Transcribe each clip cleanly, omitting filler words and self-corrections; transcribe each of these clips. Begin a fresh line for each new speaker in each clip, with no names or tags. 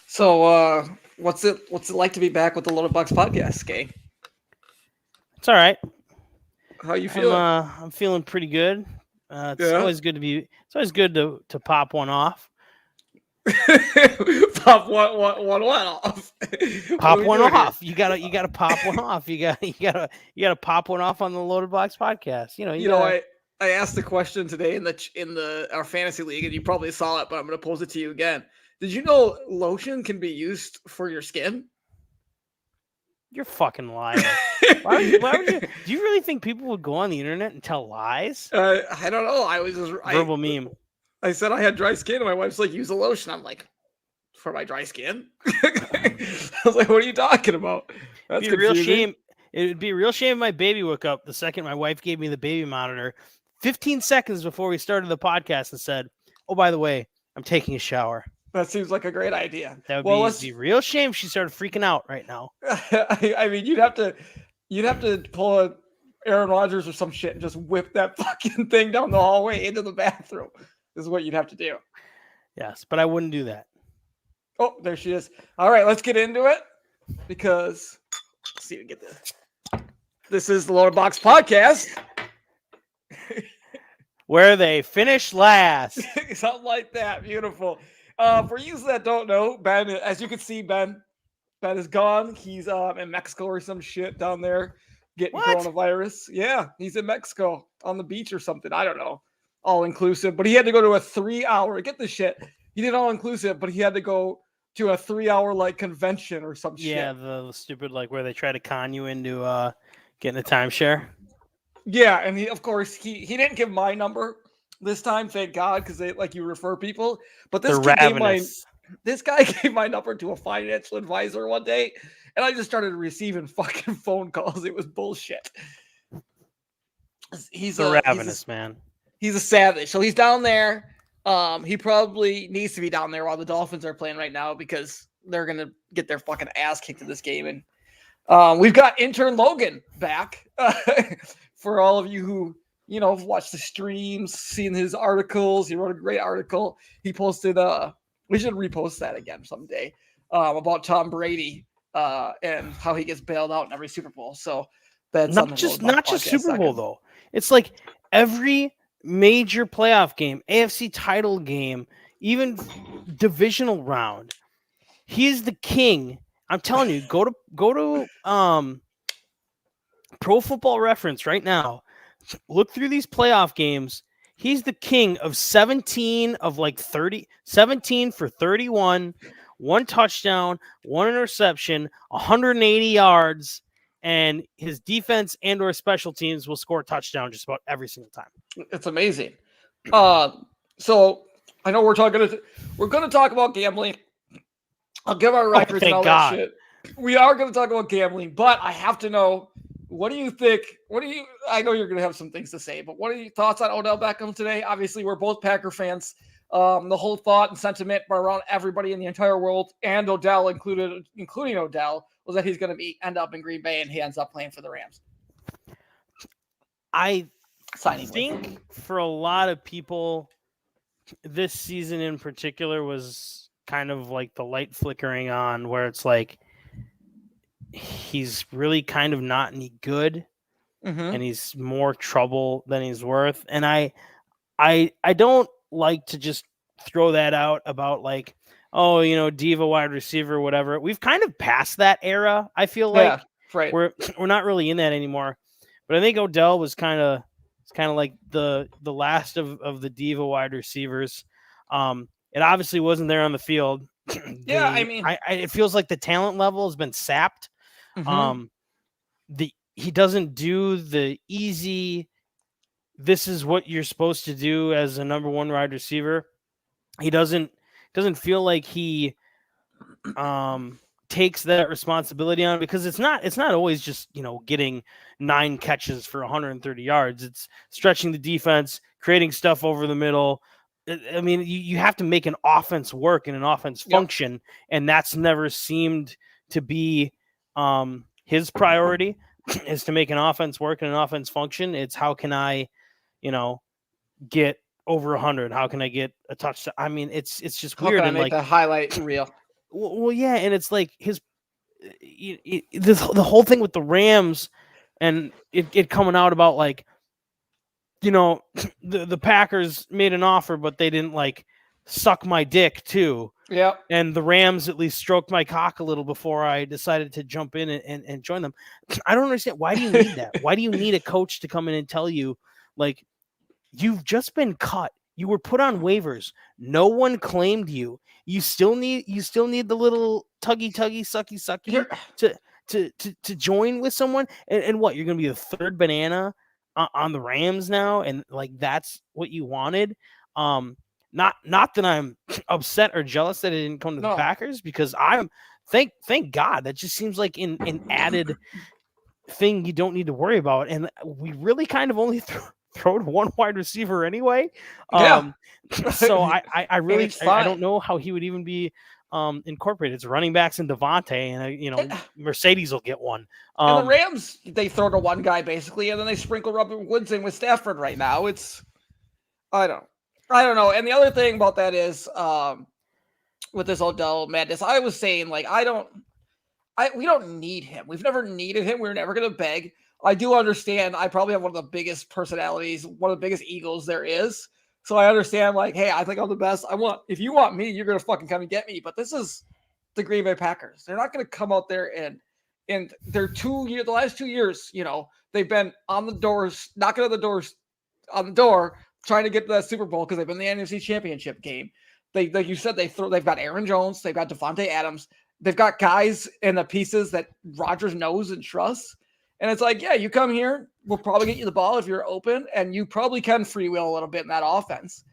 So, what's it like to be back with the Loaded Box Podcast, gang?
It's all right.
How you
I'm
feeling?
I'm feeling pretty good. It's
Yeah.
always good to be. It's always good to pop one off.
Pop one off. What are
Pop
we
one
doing here?
off. You gotta pop one off. You gotta pop one off on the Loaded Box podcast. You
You know,
gotta.
I asked the question today in the our fantasy league, and you probably saw it, but I'm going to pose it to you again. Did you know lotion can be used for your skin?
You're a fucking liar. Why would you? Do you really think people would go on the internet and tell lies?
I don't know.
Verbal meme.
I said I had dry skin, and my wife's like, use a lotion. I'm like, for my dry skin? I was like, what are you talking about? That's
It'd be a real
confusing.
shame. It would be a real shame if my baby woke up the second my wife gave me the baby monitor, 15 seconds before we started the podcast, and said, "Oh, by the way, I'm taking a shower."
That seems like a great idea.
That would
Well,
be real shame if she started freaking out right now.
I mean, you'd have to pull a Aaron Rodgers or some shit and just whip that fucking thing down the hallway into the bathroom. This is what you'd have to do.
Yes, but I wouldn't do that.
Oh, there she is. All right, let's get into it because let's see if we get this. This is the Lower Box Podcast.
Where they finish last.
Something like that. Beautiful. For you that don't know, Ben, as you can see, Ben is gone. He's in Mexico or some shit down there getting
What?
coronavirus. Yeah, he's in Mexico on the beach or something. I don't know. All inclusive, but he had to go to a 3-hour. Get this shit. He did all inclusive, but he had to go to a 3-hour like convention or some
Yeah,
shit.
the stupid like where they try to con you into getting a timeshare.
Yeah, and he, of course, he didn't give my number this time, thank God, because they like you refer people. But
They're
this
ravenous.
guy gave my number to a financial advisor one day, and I just started receiving fucking phone calls. It was bullshit. He's
They're
a
ravenous, man.
he's a savage. So he's down there. He probably needs to be down there while the Dolphins are playing right now because they're gonna get their fucking ass kicked in this game. And we've got Intern Logan back for all of you who have watched the streams, seen his articles. He wrote a great article. He posted. We should repost that again someday about Tom Brady and how he gets bailed out in every Super Bowl. So that's on the Load Box
Not just
podcast
Super Bowl
second.
though. It's like every major playoff game, AFC title game, even divisional round. He's the king. I'm telling you, go to Pro Football Reference right now. Look through these playoff games. He's the king of 17 of like 30, 17 for 31, one touchdown, one interception, 180 yards, and his defense and or special teams will score a touchdown just about every single time.
It's amazing. So I know we're going to talk about gambling. I'll give our records and all that shit. We are going to talk about gambling, but I have to know, what do you think? I know you're going to have some things to say, but what are your thoughts on Odell Beckham today? Obviously, we're both Packer fans. The whole thought and sentiment around everybody in the entire world, and Odell including Odell, was that he's going to end up in Green Bay, and he ends up playing for the Rams.
I think for a lot of people, this season in particular was kind of like the light flickering on, where it's like he's really kind of not any good, and he's more trouble than he's worth. And I don't like to just throw that out about like, oh, diva wide receiver, whatever. We've kind of passed that era. I feel like
right.
we're not really in that anymore. But I think Odell was kind of like the last of the diva wide receivers. It obviously wasn't there on the field.
Yeah, I mean,
it feels like the talent level has been sapped. He doesn't do the easy, this is what you're supposed to do as a number one wide receiver. He doesn't feel like he takes that responsibility on, because it's not always just getting 9 catches for 130 yards. It's stretching the defense, creating stuff over the middle. I mean, you have to make an offense work and an offense function, and that's never seemed to be his priority, is to make an offense work and an offense function. It's how can I, get over 100? How can I get a touchdown? I mean, it's just
How
weird.
can I
And
make
like,
the highlight reel?
well, yeah, and it's like the whole thing with the Rams and it coming out about like, the Packers made an offer, but they didn't like suck my dick too.
Yep.
And the Rams at least stroked my cock a little before I decided to jump in and join them. I don't understand. Why do you need that? Why do you need a coach to come in and tell you, like, you've just been cut? You were put on waivers. No one claimed you. You still need the little tuggy, sucky,
Here,
to join with someone. And what, you're going to be the third banana on the Rams now? And like, that's what you wanted. Not that I'm upset or jealous that it didn't come to the
no.
Packers, because I'm thank God. That just seems like an added thing you don't need to worry about. And we really kind of only throwed one wide receiver anyway.
Yeah.
So I really
it's
I
fine.
don't know how he would even be incorporated. It's running backs and Devontae, and Mercedes will get one.
And the Rams, they throw to one guy basically, and then they sprinkle Robert Woods in with Stafford right now. I don't know. And the other thing about that is, with this Odell madness, I was saying, like, we don't need him. We've never needed him. We're never going to beg. I do understand. I probably have one of the biggest personalities, one of the biggest egos there is. So I understand, like, hey, I think I'm the best. If you want me, you're going to fucking come and get me. But this is the Green Bay Packers. They're not going to come out there and they're the last 2 years, they've been on the doors, knocking on the door, trying to get to that Super Bowl because they've been in the NFC Championship game. They, like you said, they've got Aaron Jones, they've got Devontae Adams, they've got guys and the pieces that Rodgers knows and trusts. And it's like, yeah, you come here, we'll probably get you the ball if you're open, and you probably can freewheel a little bit in that offense.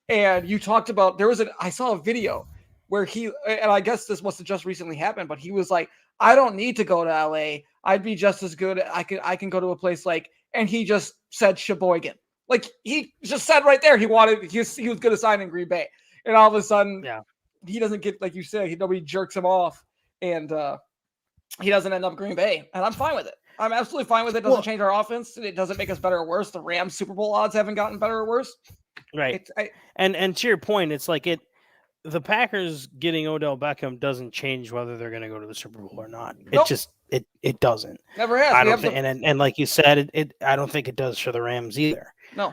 And you talked about, I saw a video where and I guess this must have just recently happened, but he was like, I don't need to go to LA. I'd be just as good. I can go to a place like, and he just said Sheboygan. Like, he just said right there, he was going to sign in Green Bay. And all of a sudden, he doesn't get, like you said, nobody jerks him off, and he doesn't end up Green Bay. And I'm fine with it. I'm absolutely fine with it. It doesn't change our offense. It doesn't make us better or worse. The Rams Super Bowl odds haven't gotten better or worse.
Right. And to your point, it's like the Packers getting Odell Beckham doesn't change whether they're going to go to the Super Bowl or not.
Nope.
It doesn't.
Never has.
I don't think, and like you said, I don't think it does for the Rams either.
No.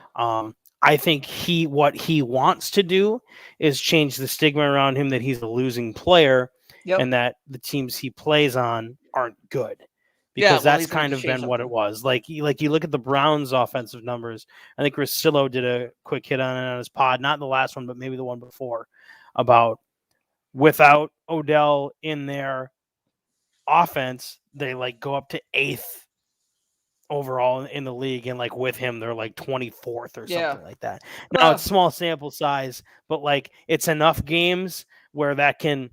I think what he wants to do is change the stigma around him that he's a losing player, and that the teams he plays on aren't good. Because that's kind of been what it was. Like you look at the Browns' offensive numbers. I think Russillo did a quick hit on it on his pod, not the last one, but maybe the one before, about without Odell in their offense, they like go up to 8th overall in the league, and like with him, they're like 24th or something like that. Now it's small sample size, but like it's enough games where that can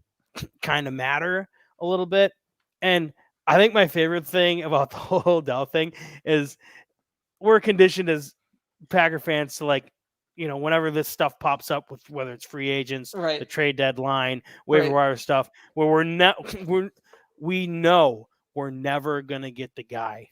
kind of matter a little bit. And I think my favorite thing about the whole Odell thing is we're conditioned as Packer fans to, like, whenever this stuff pops up with whether it's free agents, the trade deadline, waiver wire stuff, where we know we're never gonna get the guy.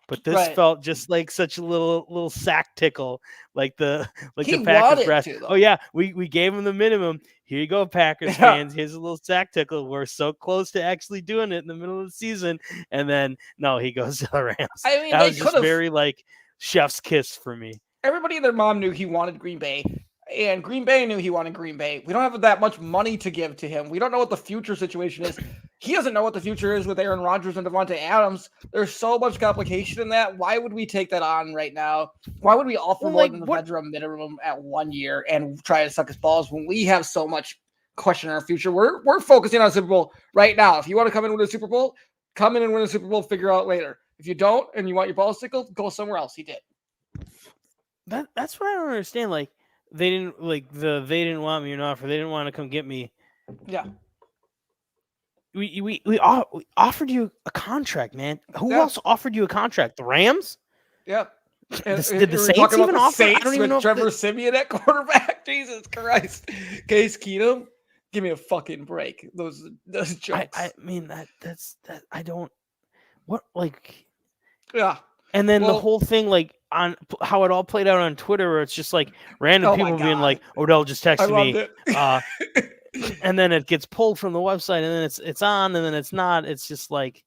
But this felt just like such a little sack tickle, like the Packers brass. Oh yeah, we gave him the minimum. Here you go, Packers fans. Here's a little sack tickle. We're so close to actually doing it in the middle of the season, and then no, he goes to the Rams.
I mean,
that was just very like chef's kiss for me.
Everybody and their mom knew he wanted Green Bay, and Green Bay knew he wanted Green Bay. We don't have that much money to give to him. We don't know what the future situation is. He doesn't know what the future is with Aaron Rodgers and Devontae Adams. There's so much complication in that. Why would we take that on right now? Why would we offer more than the veteran minimum at 1 year and try to suck his balls when we have so much question in our future? We're focusing on Super Bowl right now. If you want to come in and win a Super Bowl, come in and win a Super Bowl, figure out later. If you don't and you want your balls tickled, go somewhere else. He did.
That's what I don't understand. Like, they didn't want me or not, or they didn't want to come get me.
Yeah.
We offered you a contract, man. Who else offered you a contract? The Rams?
Yeah.
Did the Saints even offer?
I don't even know. Trevor Siemian at quarterback. Jesus Christ. Case Keenum. Give me a fucking break. Those jokes.
I mean that's I don't. What, like?
Yeah.
And then the whole thing, like, on how it all played out on Twitter, where it's just like random
Oh my
people being
God.
like, Odell just
I
texted
loved
me,
it.
and then it gets pulled from the website, and then it's on, and then it's not. It's just like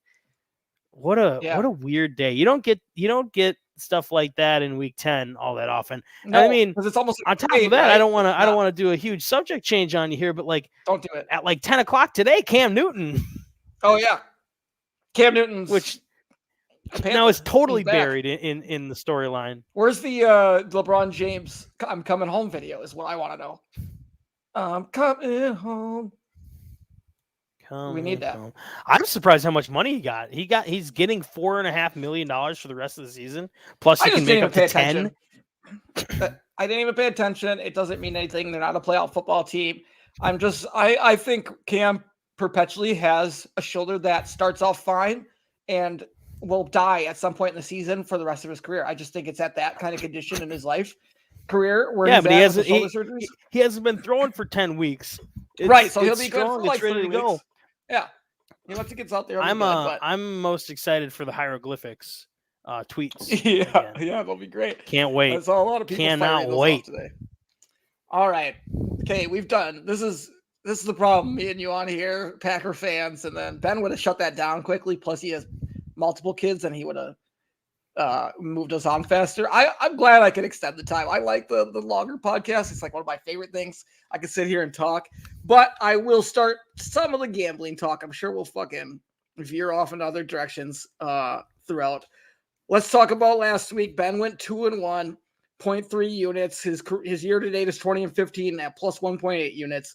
what a weird day. You don't get stuff like that in week 10 all that often.
No,
and I mean,
because it's almost
on top
paid,
of that,
right?
I don't want to do a huge subject change on you here, but like
don't do it
at like 10 o'clock today, Cam Newton.
Oh yeah, Cam Newton's
which
Panther.
Now is totally buried in the storyline.
Where's the LeBron James "I'm coming home" video? Is what I want to know. I'm coming home. We need that.
Home. I'm surprised how much money he got. He's getting $4.5 million for the rest of the season. Plus, he can make up to 10.
I didn't even pay attention. It doesn't mean anything. They're not a playoff football team. I think Cam perpetually has a shoulder that starts off fine and will die at some point in the season for the rest of his career. I just think it's at that kind of condition in his life career where
but
he
hasn't been throwing for 10 weeks.
Right, so he'll be good for like
ready
3
to go.
Yeah. Once he gets out there,
I'm most excited for the hieroglyphics tweets.
Yeah, that'll be great.
Can't wait.
I saw a lot of people
cannot wait
today. All right. Okay, we've done. This is the problem. Me and you on here, Packer fans, and then Ben would have shut that down quickly. Plus, he has multiple kids, and he would have moved us on faster. I'm glad I could extend the time. I like the longer podcast. It's like one of my favorite things. I can sit here and talk, but I will start some of the gambling talk. I'm sure we'll fucking veer off in other directions throughout. Let's talk about last week. Ben went 2-1, 0.3 units. His year to date is 20-15 at plus 1.8 units.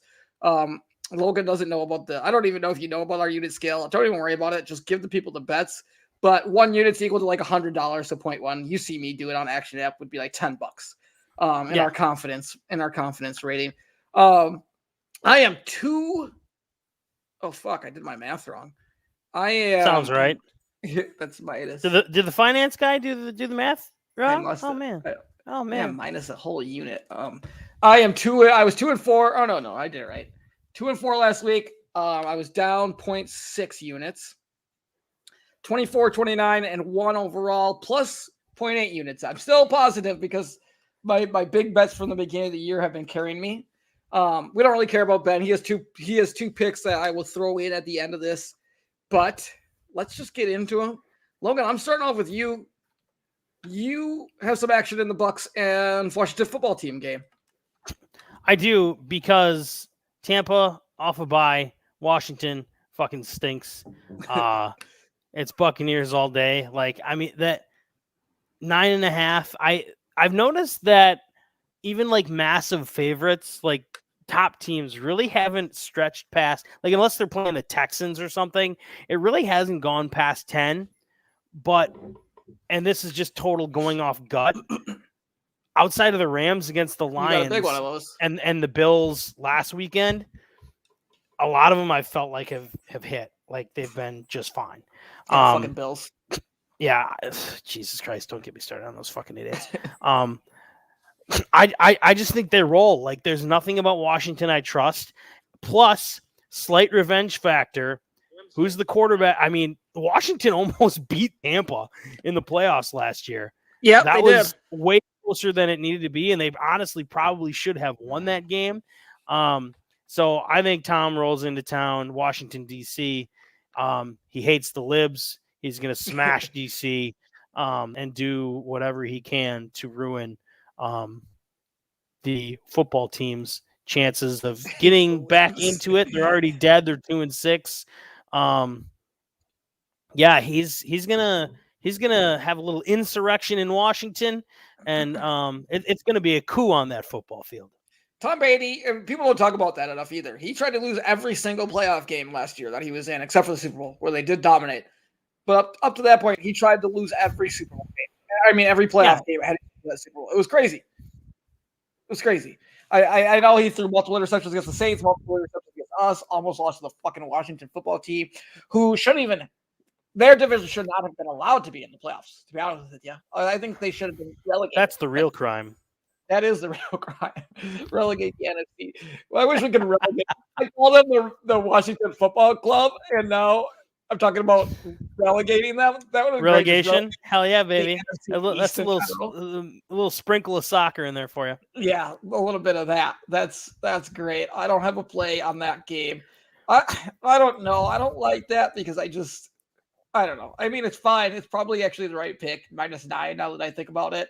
Logan doesn't know about I don't even know if you know about our unit scale. Don't even worry about it. Just give the people the bets. But 1 unit's equal to like $100. So 0.1. You see me do it on Action App would be like $10. Our confidence rating. I am 2. Oh fuck! I did my math wrong. I am.
Sounds right.
That's minus.
Did the finance guy do the math wrong?
Oh man, minus a whole unit. I am 2. I was 2-4. Oh no, I did it right. 2-4 last week. I was down 0.6 units. 24, 29, and 1 overall, plus 0.8 units. I'm still positive because my big bets from the beginning of the year have been carrying me. We don't really care about Ben. He has two picks that I will throw in at the end of this. But let's just get into them. Logan, I'm starting off with you. You have some action in the Bucs and Washington football team game.
I do, because Tampa off a bye, Washington fucking stinks. It's Buccaneers all day. Like, I mean, that 9.5. I've noticed that even like massive favorites, like top teams, really haven't stretched past, like, unless they're playing the Texans or something, it really hasn't gone past 10. And this is just total going off gut. Outside of the Rams against the Lions,
big one of those.
and the Bills last weekend, a lot of them I felt like have hit. Like, they've been just fine.
Fucking Bills.
Yeah, Jesus Christ, don't get me started on those fucking idiots. I just think they roll. Like, there's nothing about Washington I trust. Plus, slight revenge factor. Who's the quarterback? I mean, Washington almost beat Tampa in the playoffs last year.
Yeah,
that was way closer than it needed to be, and they honestly probably should have won that game. So I think Tom rolls into town, Washington, D.C. He hates the libs. He's going to smash D.C. And do whatever he can to ruin the football team's chances of getting back into it. They're already dead. They're 2-6. Yeah, he's gonna have a little insurrection in Washington, and it's gonna be a coup on that football field.
Tom Brady, people don't talk about that enough either. He tried to lose every single playoff game last year that he was in, except for the Super Bowl, where they did dominate. But up to that point, he tried to lose every Super Bowl game. I mean, every playoff game had that Super Bowl. It was crazy. I know he threw multiple interceptions against the Saints, multiple interceptions against us, almost lost to the fucking Washington football team, who shouldn't even – their division should not have been allowed to be in the playoffs, to be honest with you. I think they should have been relegated.
That's the real crime.
That is the real crime. Relegate the NFC. Well, I wish we could relegate. I call them the Washington Football Club, and now I'm talking about relegating them. That would have been great.
Relegation? Hell yeah, baby.
NFC
That's
East,
a little sprinkle of soccer in there for you.
Yeah, a little bit of that. That's great. I don't have a play on that game. I don't know. I don't like that because I don't know. I mean, it's fine. It's probably actually the right pick. -9 now that I think about it.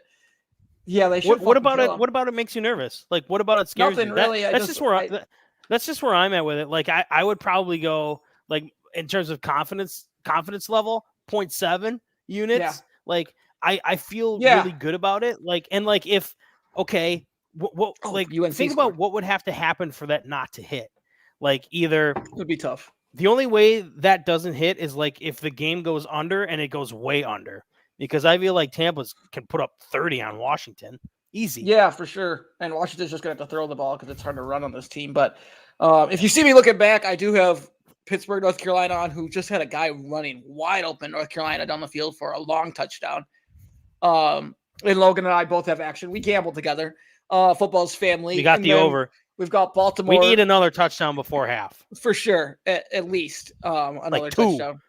Yeah, they should.
What about
kill
it?
him.
What about it makes you nervous? Like, what about it scares
Nothing
you?
really.
That's just where I'm at with it. Like, I would probably go like in terms of confidence level, 0.7 units.
Yeah.
Like, I feel
Yeah.
really good about it. Like, and like if
UNC
think about what would have to happen for that not to hit. Like, either
it would be tough.
The only way that doesn't hit is like if the game goes under and it goes way under. Because I feel like Tampa can put up 30 on Washington. Easy.
Yeah, for sure. And Washington's just going to have to throw the ball because it's hard to run on this team. But if you see me looking back, I do have Pittsburgh, North Carolina on, who just had a guy running wide open North Carolina down the field for a long touchdown. And Logan and I both have action. We gambled together. Football's family.
We got the over.
We've got Baltimore.
We need another touchdown before half.
For sure. At least another
like 2.
touchdown.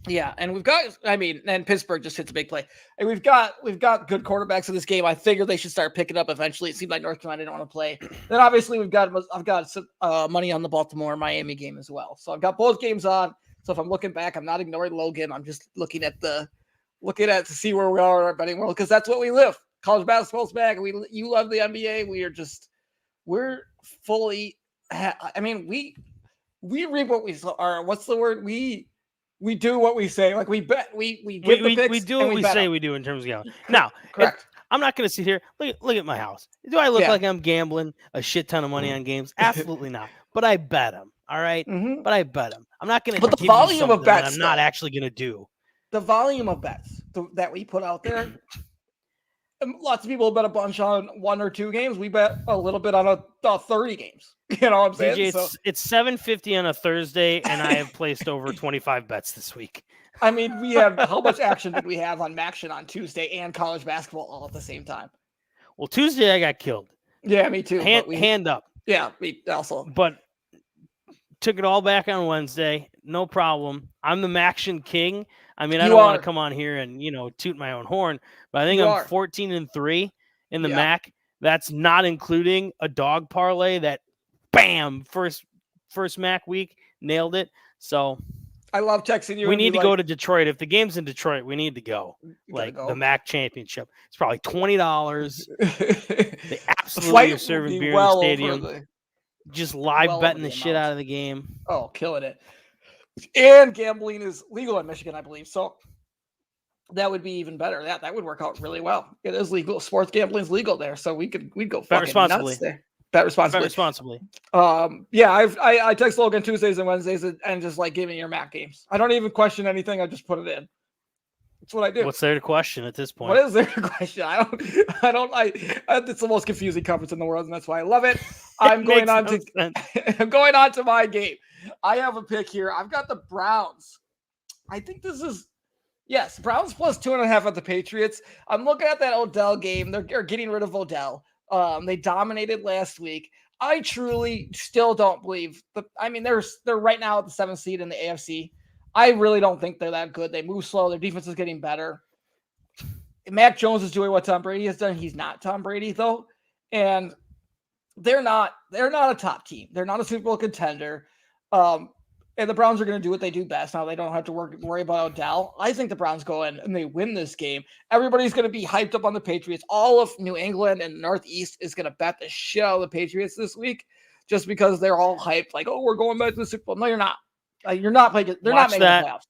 Yeah, and we've got, and Pittsburgh just hits a big play. And we've got good quarterbacks in this game. I figured they should start picking up eventually. It seemed like North Carolina didn't want to play. Then obviously I've got some money on the Baltimore-Miami game as well. So I've got both games on. So if I'm looking back, I'm not ignoring Logan. I'm just looking at to see where we are in our betting world, because that's what we live. College basketball's back. You love the NBA. We're fully. I mean, we reap what we are. What's the word? We do what we say. Like we bet, we get the picks.
We do what we say we do in terms of gambling. Now,
correct.
I'm not going to sit here. Look at my house. Do I look like I'm gambling a shit ton of money on games? Absolutely not. But I bet them. All right.
Mm-hmm.
But I bet them. I'm not going to.
But the volume of bets,
I'm not actually going to do.
The volume of bets that we put out there. Lots of people bet a bunch on 1 or 2 games. We bet a little bit on 30 games. You know what I'm saying?
DJ, it's $7.50 on a Thursday, and I have placed over 25 bets this week.
I mean, we have how much action did we have on Maction on Tuesday and college basketball all at the same time?
Well, Tuesday I got killed.
Yeah, me too.
Hand up.
Yeah, me also.
But took it all back on Wednesday. No problem. I'm the Maction king. I mean, I don't want to come on here and, toot my own horn, but I think I'm 14-3 in the MAC. That's not including a dog parlay that, bam, first MAC week, nailed it. So
I love texting you.
We need to go to Detroit. If the game's in Detroit, we need to go. The MAC championship. It's probably $20. They absolutely are serving beer in the stadium. Just live betting the shit out of the game.
Oh, killing it. And gambling is legal in Michigan, I believe. So that would be even better. That would work out really well. It is legal. Sports gambling is legal there. So we'd go
bet responsibly.
Nuts there. Bet responsibly. I text Logan Tuesdays and Wednesdays and just like give me your MAC games. I don't even question anything. I just put it in. That's what I do.
What's there to question at this point?
What is there to question? It's the most confusing conference in the world, and that's why I love it. I'm going on to my game. I have a pick here. I've got the Browns. I think this is Browns plus 2.5 at the Patriots. I'm looking at that Odell game. They're getting rid of Odell. They dominated last week. I truly still don't believe they're right now at the 7th seed in the AFC. I really don't think they're that good. They move slow. Their defense is getting better. Mac Jones is doing what Tom Brady has done. He's not Tom Brady though. And they're not a top team. They're not a Super Bowl contender. And the Browns are going to do what they do best. Now they don't have to worry about Odell. I think the Browns go in and they win this game. Everybody's going to be hyped up on the Patriots. All of New England and Northeast is going to bet the shit out of the Patriots this week just because they're all hyped. Like, oh, we're going back to the Super Bowl. No, you're not. You're not playing. They're not making the playoffs.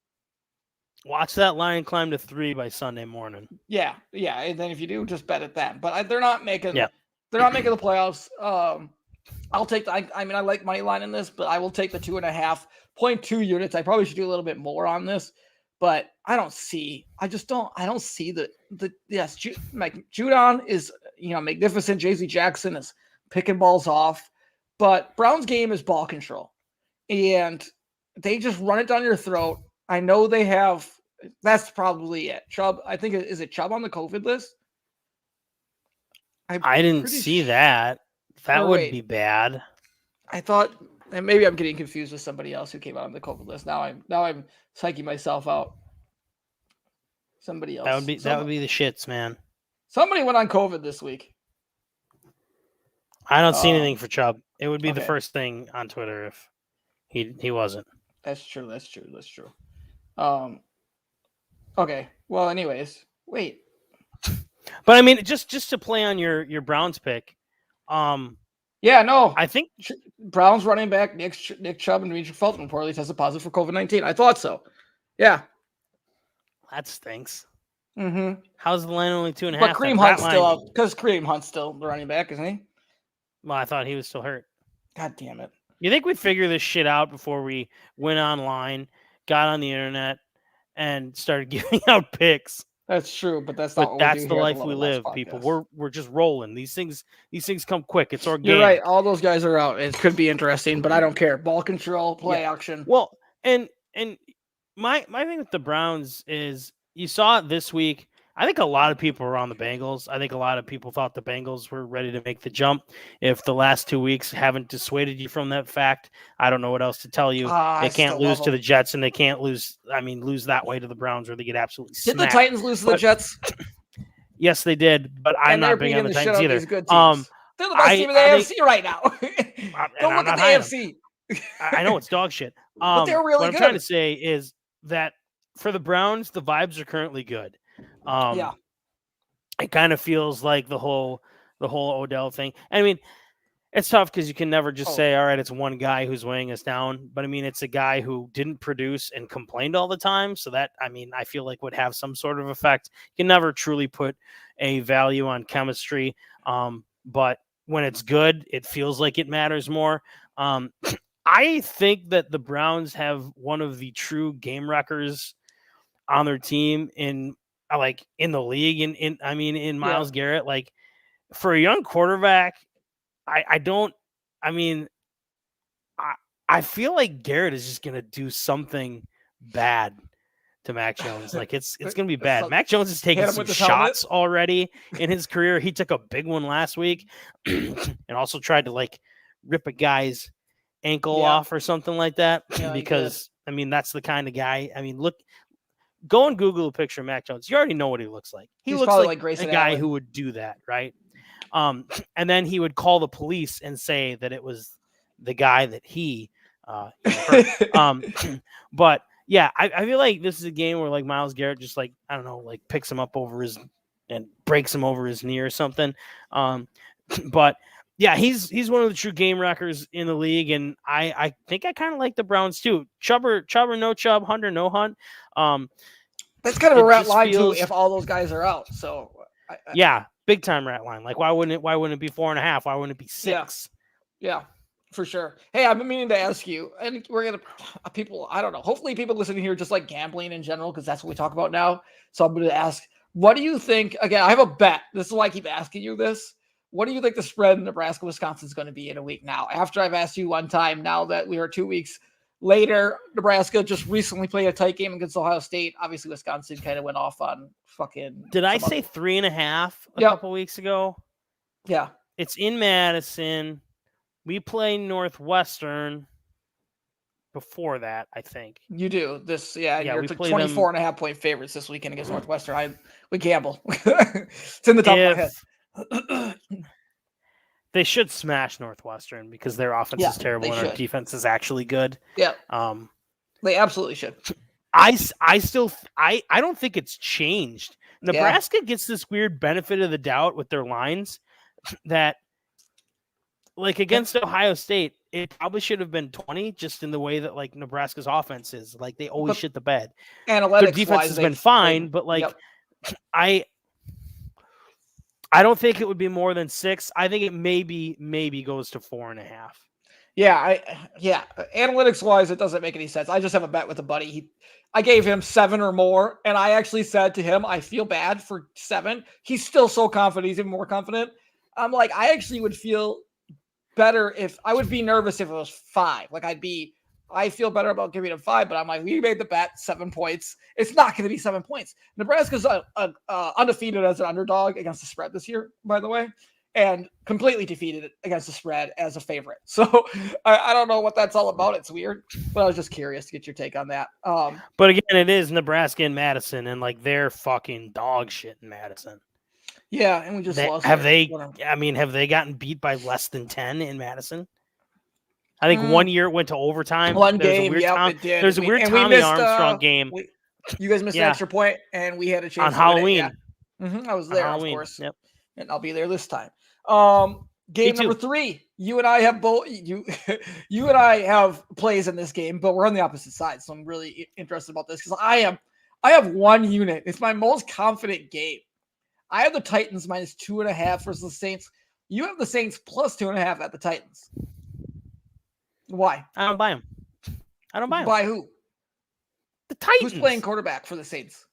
Watch that line climb to 3 by Sunday morning.
Yeah. And then if you do, just bet at that. But they're not making. Yeah. They're not making the playoffs. I'll take. I like money line in this, but I will take the 2.5. 0.2 units. I probably should do a little bit more on this, but I don't see the Judon is, magnificent. JC Jackson is picking balls off, but Brown's game is ball control and they just run it down your throat. I know they have, that's probably it. Chubb, I think, is it Chubb on the COVID list?
I didn't see that. That would be bad.
I thought And maybe I'm getting confused with somebody else who came out on the COVID list. Now I'm psyching myself out. Somebody else.
That would be the shits, man.
Somebody went on COVID this week.
I don't see anything for Chubb. It would be the first thing on Twitter if he wasn't.
That's true. Okay. Well, anyways, wait.
But I mean, just to play on your Browns pick.
Yeah, no.
I think
Browns running back Nick Chubb and Regis Felton reportedly tested positive for COVID-19. I thought so. Yeah.
That stinks.
Mm-hmm.
How's the line only 2.5?
But Kareem Hunt's still out because Kareem Hunt's still the running back, isn't he?
Well, I thought he was still hurt.
God damn it.
You think we'd figure this shit out before we went online, got on the internet, and started giving out picks?
That's true, but that's
the life we live, people. We're just rolling. These things come quick. It's organic.
You're right. All those guys are out. It could be interesting, but I don't care. Ball control, play action.
Well, and my thing with the Browns is you saw it this week. I think a lot of people were on the Bengals. I think a lot of people thought the Bengals were ready to make the jump. If the last 2 weeks haven't dissuaded you from that fact, I don't know what else to tell you. They can't lose to the Jets, and they can't lose that way to the Browns, or they get absolutely smacked.
Did the Titans lose to the Jets?
Yes, they did, but I'm not big on the Titans either.
They're the best team in the AFC right now. Go look at the AFC.
I know it's dog shit.
But they're really
what
good.
I'm trying to say is that for the Browns, the vibes are currently good. It kind of feels like the whole Odell thing. I mean, it's tough because you can never just say, all right, it's one guy who's weighing us down. But I mean, it's a guy who didn't produce and complained all the time. So that, I mean, I feel like would have some sort of effect. You can never truly put a value on chemistry. But when it's good, it feels like it matters more. I think that the Browns have one of the true game wreckers on their team in the league. In Myles Garrett, like for a young quarterback, I feel like Garrett is just going to do something bad to Mac Jones. Like it's going to be bad. Mac Jones has taken some shots already in his career. He took a big one last week and also tried to like rip a guy's ankle off or something like that because I mean, that's the kind of guy. I mean, go and Google a picture of Mac Jones. You already know what he looks like. He looks like a guy who would do that, right? And then he would call the police and say that it was the guy that he hurt. But yeah, I feel like this is a game where like Myles Garrett just like, I don't know, like picks him up and breaks him over his knee or something. But yeah, he's one of the true game wreckers in the league, and I think I kind of like the Browns too. Chubb or no Chubb, Hunt or no Hunt.
That's kind of a rat line too if all those guys are out. So
yeah, big time rat line. Like why wouldn't it be 4.5? Why wouldn't it be 6?
Yeah, for sure. Hey, I've been meaning to ask you, and we're gonna people. I don't know. Hopefully, people listening here just like gambling in general because that's what we talk about now. So I'm going to ask, what do you think? Again, I have a bet. This is why I keep asking you this. What do you think the spread in Nebraska-Wisconsin is going to be in a week now? After I've asked you one time, now that we are 2 weeks later, Nebraska just recently played a tight game against Ohio State. Obviously, Wisconsin kind of went off on fucking.
Did I say 3.5 a couple weeks ago?
Yeah.
It's in Madison. We play Northwestern before that, I think.
You do. You're 24.5 point favorites this weekend against Northwestern. We gamble. It's in the top of my head.
They should smash Northwestern because their offense is terrible and our defense is actually good.
Yeah. They absolutely should.
I don't think it's changed. Nebraska gets this weird benefit of the doubt with their lines that like against Ohio State, it probably should have been 20 just in the way that like Nebraska's offense is. Like they always shit the bed. Their defense has been fine, but like I don't think it would be more than 6. I think it maybe goes to 4.5.
Yeah, analytics wise, it doesn't make any sense. I just have a bet with a buddy. I gave him 7 or more, and I actually said to him, I feel bad for 7. He's still so confident. He's even more confident. I'm like, I actually would feel better I would be nervous if it was 5. Like I feel better about giving him 5, but I'm like, we made the bet 7 points. It's not going to be 7 points. Nebraska's undefeated as an underdog against the spread this year, by the way. and completely defeated it against the spread as a favorite. So I don't know what that's all about. It's weird, but I was just curious to get your take on that.
But again, it is Nebraska and Madison, and like they're fucking dog shit in Madison.
Yeah, and we just lost.
Have they gotten beat by less than 10 in Madison? I think 1 year it went to overtime.
One game, it did.
There's a weird Tommy Armstrong game.
You guys missed an extra point, and we had a chance
on
to
Halloween.
Win it. I was there, of course.
Yep.
And I'll be there this time. Game number 3. You and I have you and I have plays in this game, but we're on the opposite side. So I'm really interested about this because I have one unit. It's my most confident game. I have the Titans -2.5 versus the Saints. You have the Saints +2.5 at the Titans. Why?
I don't buy them.
By who?
The Titans.
Who's playing quarterback for the Saints?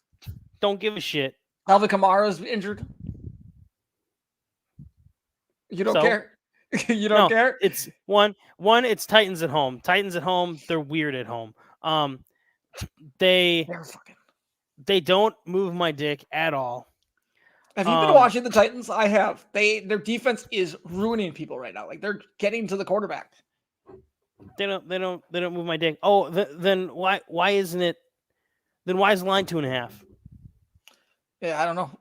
Don't give a shit.
Alvin Kamara's injured. You don't care? You don't care?
It's one, it's Titans at home. Titans at home, they're weird at home. They don't move my dick at all.
Have you been watching the Titans? I have. Their defense is ruining people right now. Like they're getting to the quarterback.
They don't move my dick. Oh, then why isn't it? Then why is the line 2.5?
Yeah, I don't know.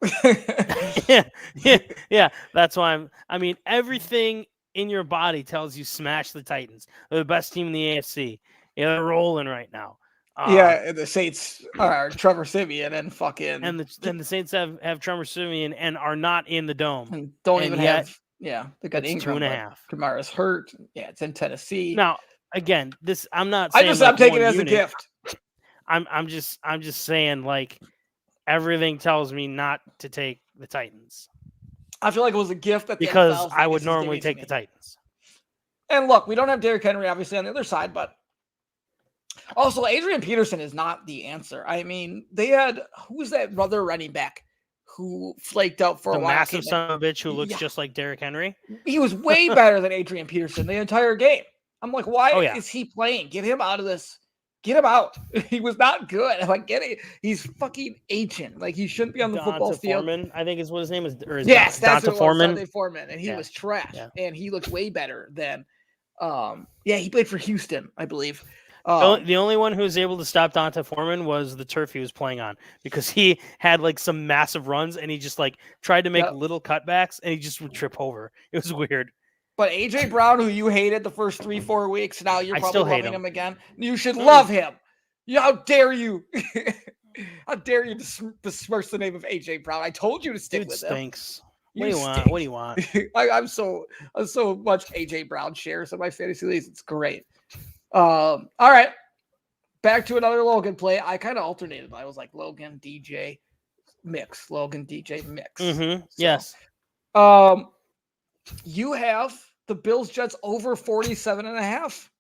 yeah. That's why I mean, everything in your body tells you smash the Titans. They're the best team in the AFC. Yeah, they're rolling right now.
Yeah, the Saints are Trevor Siemian and fucking,
and the Saints have Trevor Siemian and are not in the dome.
And don't even have. Yeah, they got Ingram.
2.5.
Kamara's hurt. Yeah, it's in Tennessee.
Now, again, this I'm not saying
I'm taking it as a gift.
I'm just saying like everything tells me not to take the Titans.
I feel like it was a gift
because I would normally take the Titans.
And look, we don't have Derrick Henry obviously on the other side, but also Adrian Peterson is not the answer. I mean, they had who's that other running back who flaked out for a while?
The massive son of a bitch who looks just like Derrick Henry.
He was way better than Adrian Peterson the entire game. I'm like, why is he playing? Get him out of this. Get him out. He was not good. I'm like, he's fucking ancient. Like he shouldn't be on the football field.
Foreman, I think is what his name is.
Yes, that's
Donta Foreman.
Donta Foreman, and he was trash. Yeah. And he looked way better than. He played for Houston, I believe.
The only one who was able to stop Donta Foreman was the turf he was playing on because he had like some massive runs and he just like tried to make little cutbacks and he just would trip over. It was weird.
But AJ Brown, who you hated the first 3-4 weeks, now you're probably loving him again. You should love him. How dare you? How dare you besmirch the name of AJ Brown? I told you to stick with him.
Stinks. What do you want?
I'm so much AJ Brown shares in my fantasy leagues. It's great. All right. Back to another Logan play. I kind of alternated. I was like Logan, DJ, mix. Logan, DJ, mix.
Mm-hmm. So, yes.
You have the Bills Jets over 47.5.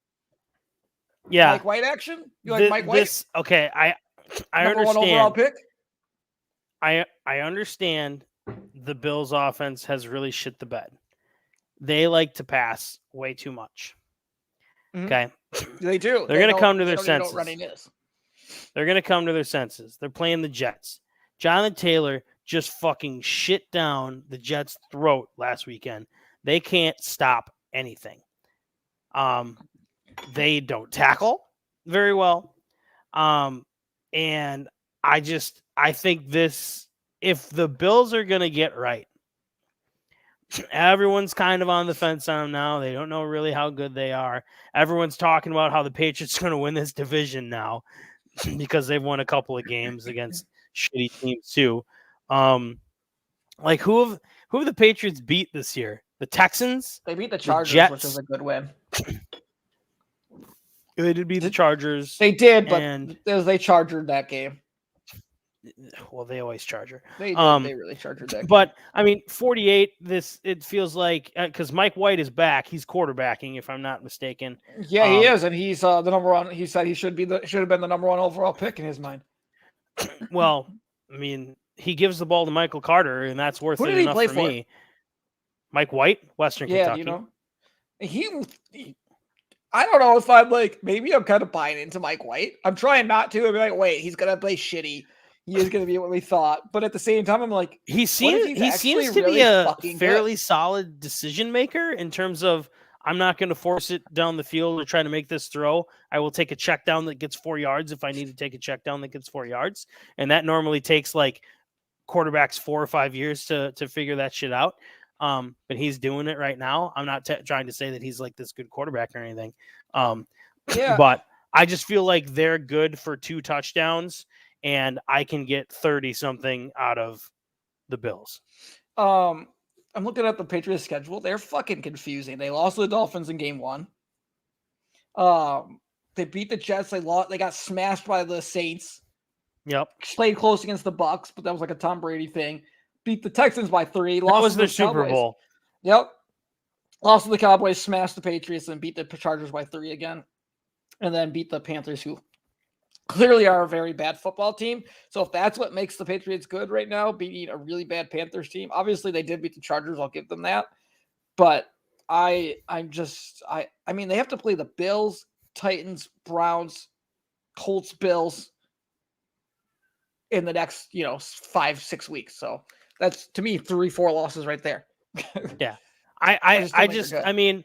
Yeah.
Mike White action? You like Mike White?
Okay. I
Number
understand.
1 overall pick?
I understand the Bills offense has really shit the bed. They like to pass way too much. Mm-hmm. Okay.
They do.
They're going to come to their senses.
They're
going to come to their senses. They're playing the Jets. Jonathan Taylor just fucking shit down the Jets' throat last weekend. They can't stop anything. They don't tackle very well. And I think this, if the Bills are going to get right, everyone's kind of on the fence on them now. They don't know really how good they are. Everyone's talking about how the Patriots are going to win this division now because they've won a couple of games against shitty teams too. Like who have the Patriots beat this year? The Texans?
They beat the Chargers, which is a good win.
They did beat the Chargers.
They did, but they chargered that game.
Well, they always charger.
They really chargered that game.
But I mean, 48. It feels like because Mike White is back. He's quarterbacking, if I'm not mistaken.
Yeah, he is, and he's the number one. He said he should have been the number 1 overall pick in his mind.
Well, I mean, he gives the ball to Michael Carter, and that's worth it enough for me. Mike White, Western Kentucky.
You know, he I don't know if I'm like, maybe I'm kind of buying into Mike White. I'm trying not to. I'm like, wait, he's gonna play shitty. he is going to be what we thought. But at the same time, I'm like,
he
what if he's
seems
actually
to be
really
a
fucking
fairly
good?
solid decision maker in terms of I'm not going to force it down the field or try to make this throw. I will take a check down that gets 4 yards if I need to take a check down that gets 4 yards, and that normally takes like quarterbacks 4 or 5 years to figure that shit out. But he's doing it right now. I'm not trying to say that he's like this good quarterback or anything.
Yeah.
But I just feel like they're good for 2 touchdowns, and I can get 30 something out of the Bills.
I'm looking at the Patriots schedule. They're fucking confusing. They lost to the Dolphins in game 1. They beat the Jets. They got smashed by the Saints.
Yep.
Played close against the Bucks, but that was like a Tom Brady thing. Beat the Texans by 3.
That
Lost
was
to
their
the
Super
Cowboys.
Bowl.
Yep. Lost to the Cowboys, smashed the Patriots, and beat the Chargers by 3 again. And then beat the Panthers, who clearly are a very bad football team. So if that's what makes the Patriots good right now, beating a really bad Panthers team, obviously they did beat the Chargers. I'll give them that. But I mean, they have to play the Bills, Titans, Browns, Colts, Bills in the next, 5-6 weeks. So that's, to me, 3-4 losses right there.
Yeah. I mean,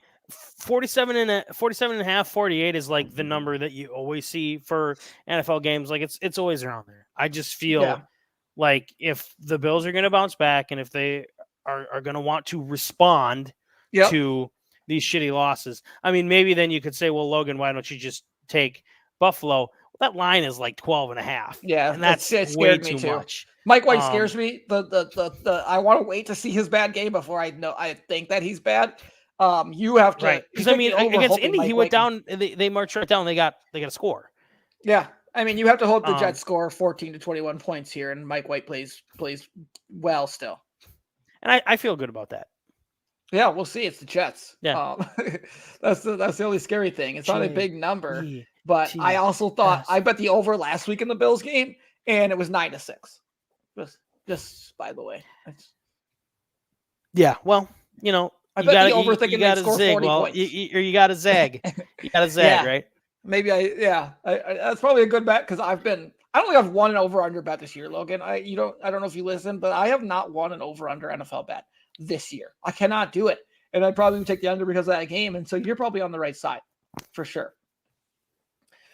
47 and a half, 48 is like the number that you always see for NFL games. Like it's always around there. I just feel like if the Bills are going to bounce back and if they are going to want to respond to these shitty losses, I mean, maybe then you could say, well, Logan, why don't you just take Buffalo? Well, that line is like 12 and a half.
Yeah.
And that's way too much.
Mike White scares me. I want to wait to see his bad game before I think that he's bad. You have to,
right? Because I mean, against Indy, he went down. They marched right down. They got a score.
Yeah, I mean, you have to hope the Jets score 14 to 21 points here, and Mike White plays well still.
And I feel good about that.
Yeah, we'll see. It's the Jets.
Yeah,
that's the only scary thing. It's not a big number, but I also thought I bet the over last week in the Bills game, and it was 9-6. Just by the way.
Yeah, well,
I bet the over thinking they score
zig.
40
well,
points.
You got to zag. You got to zag, right?
Maybe that's probably a good bet because I don't think I've won an over under bet this year, Logan. I don't know if you listen, but I have not won an over under NFL bet this year. I cannot do it, and I'd probably take the under because of that game. And so you're probably on the right side for sure.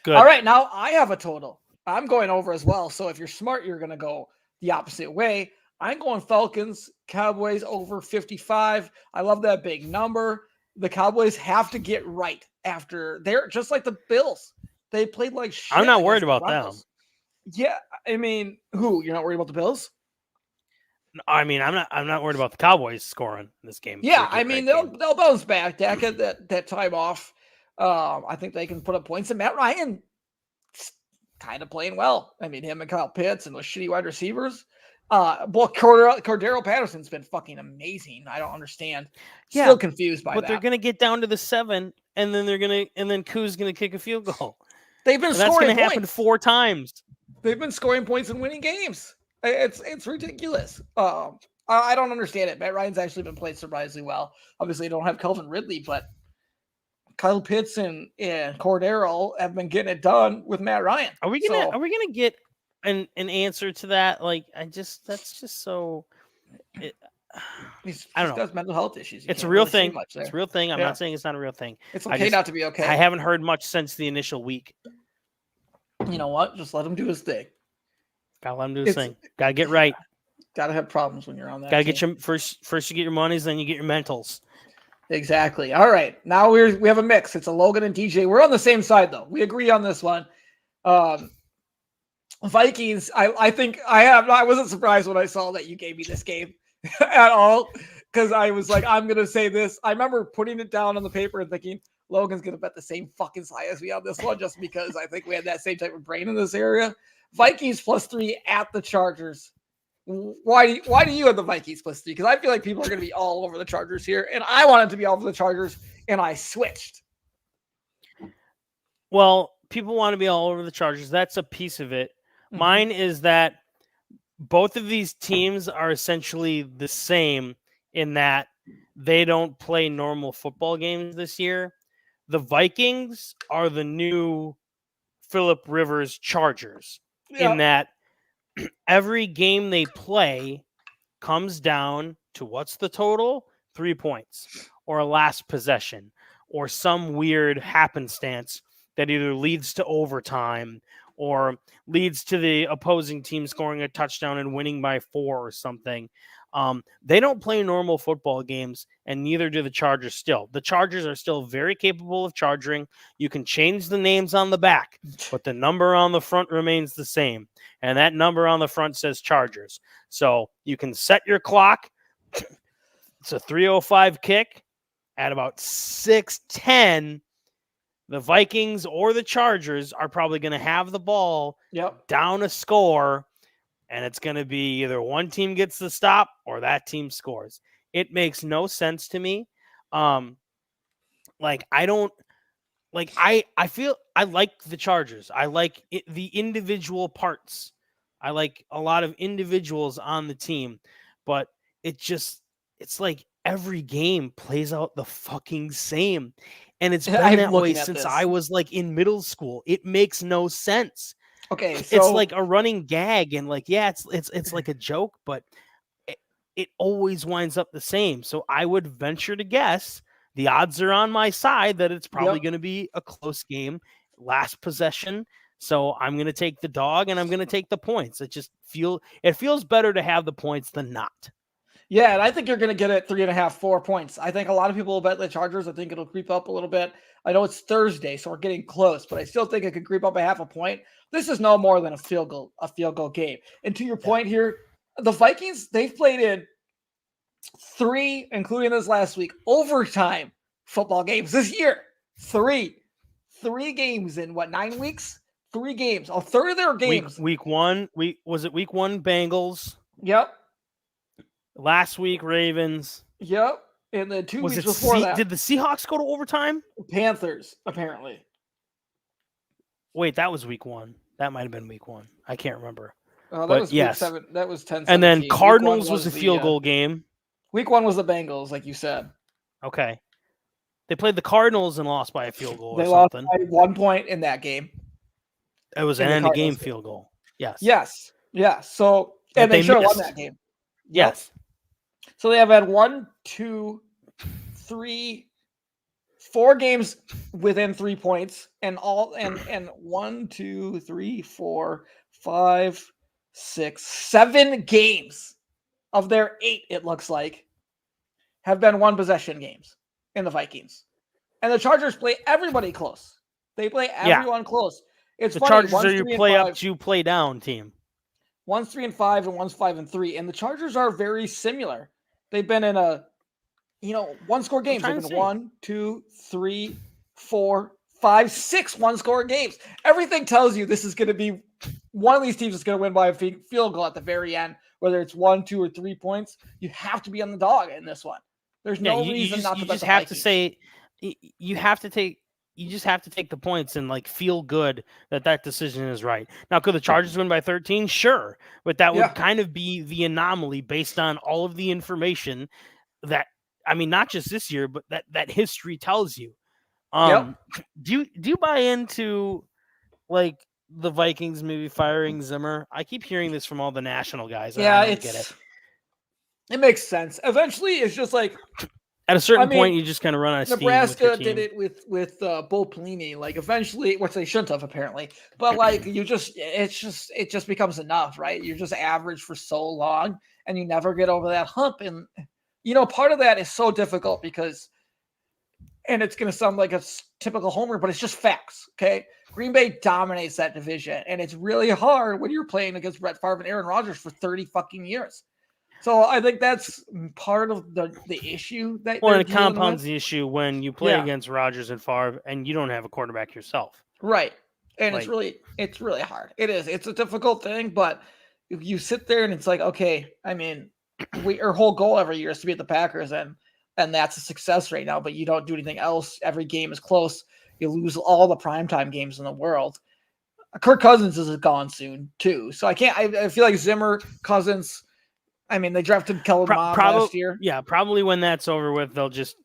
Good. All right, now I have a total. I'm going over as well. So if you're smart, you're going to go the opposite way. I'm going Falcons, Cowboys over 55. I love that big number. The Cowboys have to get right after they're just like the Bills. They played like shit.
I'm not worried about them.
Yeah, I mean, you're not worried about the Bills?
I mean, I'm not worried about the Cowboys scoring this game.
Yeah, I mean, they'll bounce back. Dak had that time off. I think they can put up points. And Matt Ryan kind of playing well. I mean, him and Kyle Pitts and those shitty wide receivers. Cordero Patterson's been fucking amazing. I don't understand. Still confused by that.
But they're gonna get down to the 7, and then Koo's gonna kick a field goal.
They've been scoring.
That's gonna happen 4 times.
They've been scoring points and winning games. It's ridiculous. I don't understand it. Matt Ryan's actually been playing surprisingly well. Obviously, they don't have Calvin Ridley, but Kyle Pitts and Cordero have been getting it done with Matt Ryan.
Are we gonna get an answer to that? Like, that's just so. I don't know.
He does mental health issues.
It's a real thing. It's a real thing. I'm not saying it's not a real thing.
It's okay not to be okay.
I haven't heard much since the initial week.
You know what? Just let him do his thing.
Gotta let him do his thing. Gotta get right.
Gotta have problems when you're on that.
Gotta get your first. You get your monies, then you get your mentals.
Exactly. All right. Now we have a mix. It's a Logan and DJ. We're on the same side though. We agree on this one. Vikings. I wasn't surprised when I saw that you gave me this game at all because I was like, I'm gonna say this. I remember putting it down on the paper and thinking Logan's gonna bet the same fucking side as me on this one just because I think we had that same type of brain in this area. Vikings +3 at the Chargers. Why do you have the Vikings +3? Because I feel like people are going to be all over the Chargers here, and I wanted to be all over the Chargers, and I switched.
Well, people want to be all over the Chargers. That's a piece of it. Mm-hmm. Mine is that both of these teams are essentially the same in that they don't play normal football games this year. The Vikings are the new Phillip Rivers Chargers in that every game they play comes down to what's the total? 3 points or a last possession or some weird happenstance that either leads to overtime or leads to the opposing team scoring a touchdown and winning by 4 or something. They don't play normal football games, and neither do the Chargers still. The Chargers are still very capable of charging. You can change the names on the back, but the number on the front remains the same. And that number on the front says Chargers. So you can set your clock. It's a 3:05 kick. At about 6:10, the Vikings or the Chargers are probably going to have the ball down a score, and it's going to be either one team gets the stop or that team scores. It makes no sense to me. I feel I like the Chargers. I like the individual parts. I like a lot of individuals on the team, but it's like every game plays out the fucking same. And it's been that way since I was like in middle school. It makes no sense.
Okay, so
it's like a running gag, and like, yeah, it's like a joke, but it always winds up the same. So I would venture to guess the odds are on my side that it's probably going to be a close game, last possession. So I'm going to take the dog and I'm going to take the points. It feels better to have the points than not.
Yeah, and I think you're going to get it 3.5, 4 points. I think a lot of people will bet the Chargers. I think it'll creep up a little bit. I know it's Thursday, so we're getting close, but I still think it could creep up a half a point. This is no more than a field goal game. And to your point here, the Vikings, they've played in 3, including this last week, overtime football games this year. 3 games in 9 weeks? 3 games. A third of their games.
Week 1, was it week 1 Bengals?
Yep.
Last week Ravens.
Yep. And then 2 weeks before that.
Did the Seahawks go to overtime?
Panthers, apparently.
Wait, that was week 1. That might have been week 1. I can't remember.
That was week 7. That was 10.
And then Cardinals was a field goal game.
Week 1 was the Bengals, like you said.
Okay. They played the Cardinals and lost by a field goal.
They lost by 1 point in that game.
It was an end of game field goal. Yes.
Yes. Yeah. So, and they should have won that game.
Yes.
So they have had 1, 2, 3, 4 games within 3 points, and 1, 2, 3, 4, 5, 6, 7 games of their 8, it looks like, have been 1 possession games in the Vikings. And the Chargers play everybody close. They play everyone close. It's
the
funny,
Chargers are your play up, you play down team.
One's 3-5 and one's 5-3, and the Chargers are very similar. They've been in one-score games. They've been 1, 2, 3, 4, 5, 6 one-score games. Everything tells you this is going to be one of these teams is going to win by a field goal at the very end, whether it's 1, 2, or 3 points. You have to be on the dog in this one. There's no reason not to bet the Vikings.
You just have to take the points and like feel good that decision is right. Now, could the Chargers win by 13? Sure. But that would kind of be the anomaly based on all of the information that, I mean, not just this year, but that history tells you. Do you buy into like the Vikings maybe firing Zimmer? I keep hearing this from all the national guys.
Yeah, I don't get it. It makes sense. Eventually, it's just like,
at a certain point, you just kind of run out of steam.
Nebraska did it with Bo Pelini. Like eventually, which they shouldn't have apparently, but like it just becomes enough, right? You're just average for so long, and you never get over that hump. And part of that is so difficult because, and it's going to sound like a typical homer, but it's just facts. Okay, Green Bay dominates that division, and it's really hard when you're playing against Brett Favre and Aaron Rodgers for 30 fucking years. So I think that's part of the issue that.
Well, and it compounds the issue when you play against Rodgers and Favre and you don't have a quarterback yourself.
Right, and it's really hard. It is. It's a difficult thing, but if you sit there and it's like, okay, I mean, our whole goal every year is to beat the Packers, and that's a success right now. But you don't do anything else. Every game is close. You lose all the primetime games in the world. Kirk Cousins is gone soon too, so I can't. I feel like Zimmer, Cousins. I mean, they drafted Kellen Mond last year.
Yeah, probably when that's over with, they'll just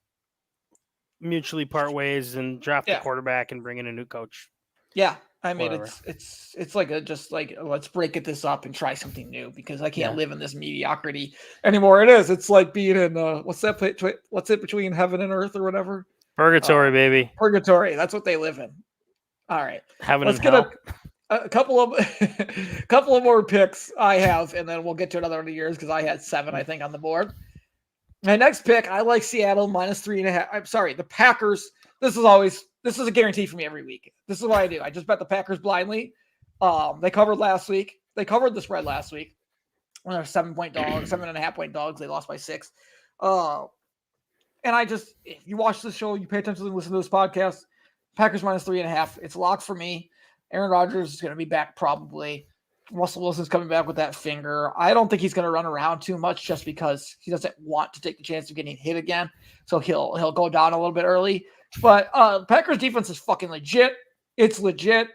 mutually part ways and draft a quarterback and bring in a new coach.
Yeah, I mean,
Whatever.
it's like let's break this up and try something new because I can't
Yeah.
live in this mediocrity anymore. It is. It's like being in what's it between heaven and earth or whatever?
Purgatory, baby.
Purgatory. That's what they live in. All right,
Heaven
let's
and
get
hell.
a couple of couple of more picks I have, and then we'll get to another one of yours because I had 7, I think, on the board. My next pick, I like Seattle -3.5. I'm sorry, the Packers. This is a guarantee for me every week. This is what I do. I just bet the Packers blindly. They covered last week. They covered the spread last week. When they're 7.5 point dogs. They lost by 6. And if you watch the show, you pay attention and listen to this podcast. Packers -3.5. It's locked for me. Aaron Rodgers is going to be back probably. Russell Wilson's coming back with that finger. I don't think he's going to run around too much just because he doesn't want to take the chance of getting hit again. So he'll go down a little bit early. But Packers defense is fucking legit. It's legit.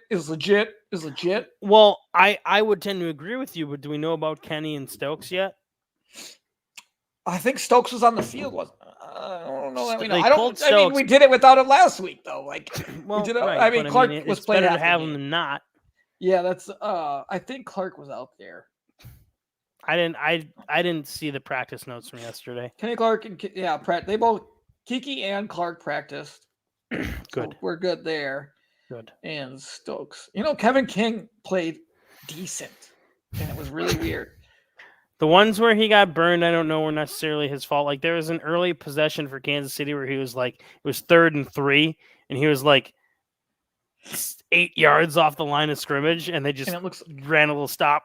Well, I would tend to agree with you, but do we know about Kenny and Stokes yet?
I think Stokes was on the field. I don't know that we know.
They
I mean, we did it without him last week, though. Like,
well,
we did it,
right,
I mean, Clark was
it's
playing.
Better to have him than not.
Yeah, that's. I think Clark was out there.
I didn't see the practice notes from yesterday.
Kenny Clark and they both Kiki and Clark practiced.
Good.
So we're good there.
Good.
And Stokes. Kevin King played decent, and it was really weird.
The ones where he got burned, I don't know, were necessarily his fault. Like there was an early possession for Kansas City where he was like, it was 3rd and 3, and he was like 8 yards off the line of scrimmage, and they just ran a little stop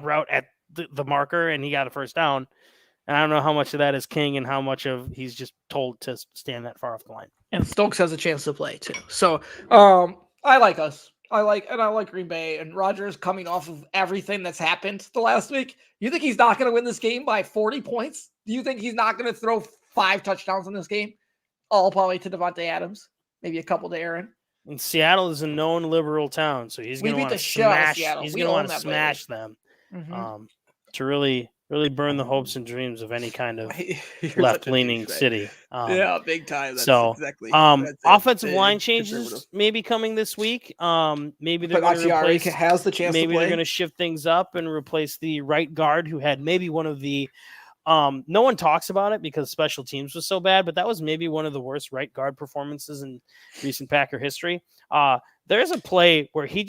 route at the marker, and he got a first down. And I don't know how much of that is King and how much of he's just told to stand that far off the line.
And Stokes has a chance to play too. So I like us. I like Green Bay, and Rodgers coming off of everything that's happened the last week. You think he's not going to win this game by 40 points? Do you think he's not going to throw 5 touchdowns in this game? All probably to Devontae Adams, maybe a couple to Aaron.
And Seattle is a known liberal town, so he's going to want to smash. He's going to want to smash them to really burn the hopes and dreams of any kind of left-leaning city.
Yeah, big time. That's exactly.
Offensive line changes maybe coming this week. Maybe they're going to replace.
Has the chance.
Maybe
to play.
They're going to shift things up and replace the right guard who had maybe one of the. No one talks about it because special teams was so bad, but that was maybe one of the worst right guard performances in recent Packer history. There's a play where he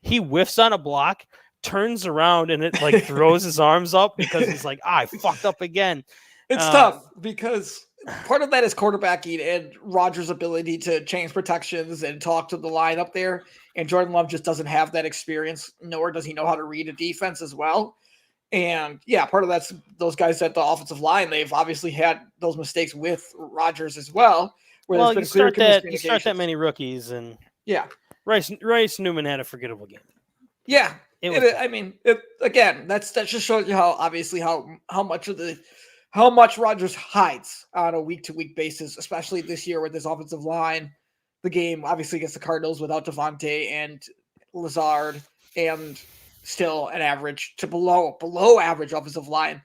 whiffs on a block, turns around, and it like throws his arms up because he's like, I fucked up again.
It's tough because part of that is quarterbacking and Rodgers' ability to change protections and talk to the line up there. And Jordan Love just doesn't have that experience, nor does he know how to read a defense as well. And yeah, part of that's those guys at the offensive line. They've obviously had those mistakes with Rodgers as well.
Well, you start that many rookies, and Rice Newman had a forgettable game.
Yeah, again, that just shows you how much Rodgers hides on a week-to-week basis, especially this year with this offensive line. The game obviously against the Cardinals without Devontae and Lazard, and still an average to below average offensive line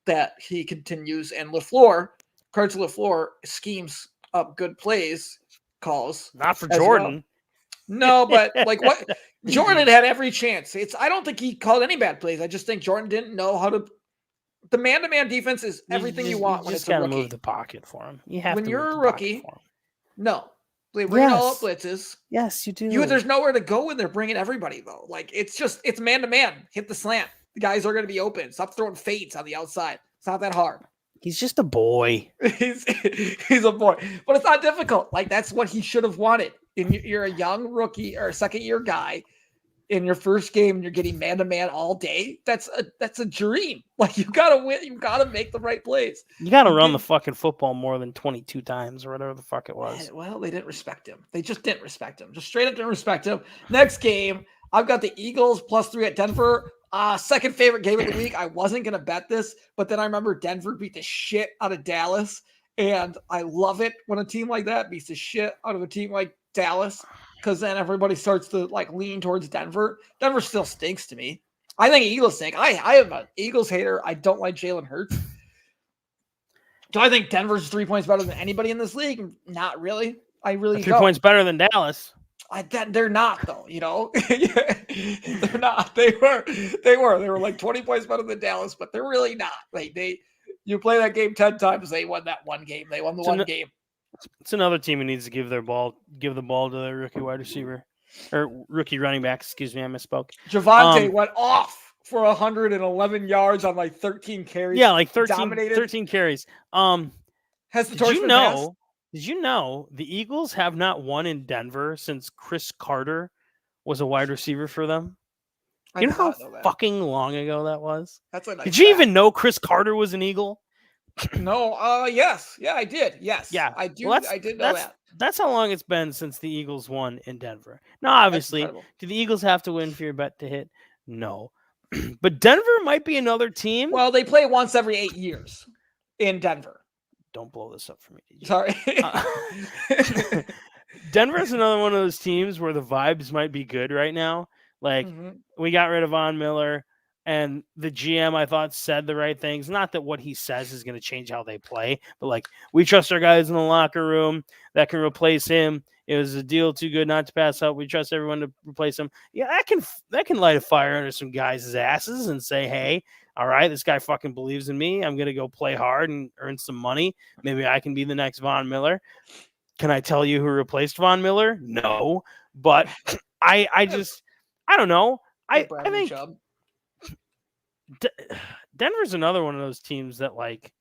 that he continues. And Carter LaFleur schemes up good plays calls.
Not for Jordan.
Well. No, but like what Jordan had every chance. I don't think he called any bad plays. I just think Jordan didn't know how to. The man-to-man defense is everything you want when it's a rookie.
You just got to move the pocket for him. You have
when
to
you're
move
a
the
rookie. No, they bring all up blitzes.
Yes, you do.
There's nowhere to go when they're bringing everybody though. Like it's man-to-man. Hit the slant. The guys are going to be open. Stop throwing fades on the outside. It's not that hard.
He's just a boy.
he's a boy, but it's not difficult. Like that's what he should have wanted. You're a young rookie or a second-year guy in your first game, and you're getting man-to-man all day. That's a dream. Like you gotta win. You gotta make the right plays.
You gotta run the fucking football more than 22 times or whatever the fuck it was.
Well, they didn't respect him. They just didn't respect him. Just straight up didn't respect him. Next game, I've got the Eagles +3 at Denver. Second favorite game of the week. I wasn't gonna bet this, but then I remember Denver beat the shit out of Dallas, and I love it when a team like that beats the shit out of a team like Dallas, because then everybody starts to like lean towards Denver. Denver still stinks to me. I think Eagles stink. I am an Eagles hater. I don't like Jalen Hurts. Do I think Denver's 3 points better than anybody in this league? Not really. I really
3 points better than Dallas.
They're not though, they're not. They were like 20 points better than Dallas, but they're really not. Like you play that game 10 times, they won that one game. They won the one game.
It's another team who needs to give the ball to their rookie wide receiver or rookie running back. Excuse me, I misspoke.
Javonte went off for 111 yards on like 13 carries.
Yeah, like 13 carries.
Has the torch been passed?
Did you know the Eagles have not won in Denver since Chris Carter was a wide receiver for them? You know how fucking long ago that was?
That's a nice
Did you even know Chris Carter was an Eagle?
No. Yes. Yeah, I did. Yes.
Yeah.
I do.
Well,
I did know that.
That's how long it's been since the Eagles won in Denver. Now, obviously, do the Eagles have to win for your bet to hit? No. But Denver might be another team.
Well, they play once every 8 years in Denver.
Don't blow this up for me.
Sorry.
Denver is another one of those teams where the vibes might be good right now. Like, we got rid of Von Miller, and the GM, I thought, said the right things. Not that what he says is going to change how they play, but, like, we trust our guys in the locker room that can replace him. It was a deal too good not to pass up. We trust everyone to replace him. Yeah, that can light a fire under some guys' asses and say, hey, all right, this guy fucking believes in me. I'm going to go play hard and earn some money. Maybe I can be the next Von Miller. Can I tell you who replaced Von Miller? No. But I don't know. I think Denver's another one of those teams that, like,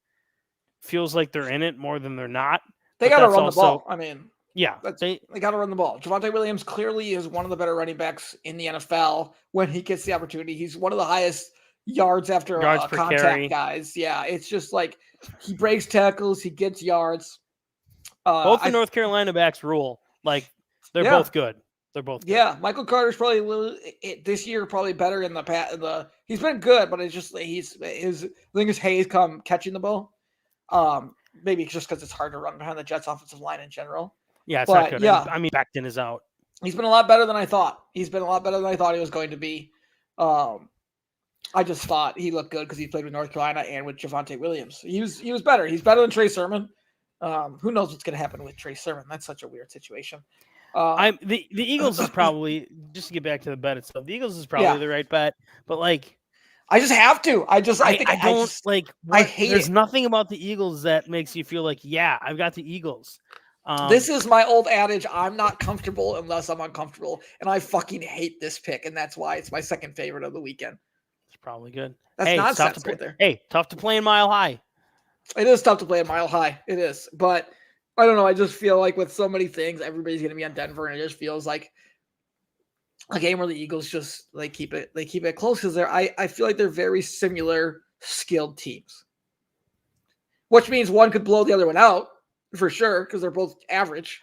feels like they're in it more than they're not.
They got to run the ball. I mean,
yeah,
they got to run the ball. Javonte Williams clearly is one of the better running backs in the NFL when he gets the opportunity. He's one of the highest yards after contact carry guys. Yeah, it's just like he breaks tackles, he gets yards.
Both the North Carolina backs rule. Like, they're both good. They're both good.
Yeah, Michael Carter's probably this year probably better in the he's been good, but it's just I think his Hayes come catching the ball. Maybe just because it's hard to run behind the Jets offensive line in general.
Yeah, it's not good. Yeah. I mean, Becton is out.
He's been a lot better than I thought. He's been a lot better than I thought he was going to be. I just thought he looked good because he played with North Carolina and with Javonte Williams. He was better. He's better than Trey Sermon. Who knows what's going to happen with Trey Sermon? That's such a weird situation.
The Eagles is probably, just to get back to the bet itself, the Eagles is probably the right bet. But, like,
I just have to. I hate
there's nothing about the Eagles that makes you feel like, yeah, I've got the Eagles.
This is my old adage. I'm not comfortable unless I'm uncomfortable. And I fucking hate this pick. And that's why it's my second favorite of the weekend.
It's probably good.
That's nonsense right there.
Hey, tough to play in Mile High.
It is tough to play in Mile High. It is. But I don't know. I just feel like with so many things, everybody's going to be on Denver. And it just feels like a game where the Eagles just keep it close because I feel like they're very similar skilled teams, which means one could blow the other one out for sure because they're both average.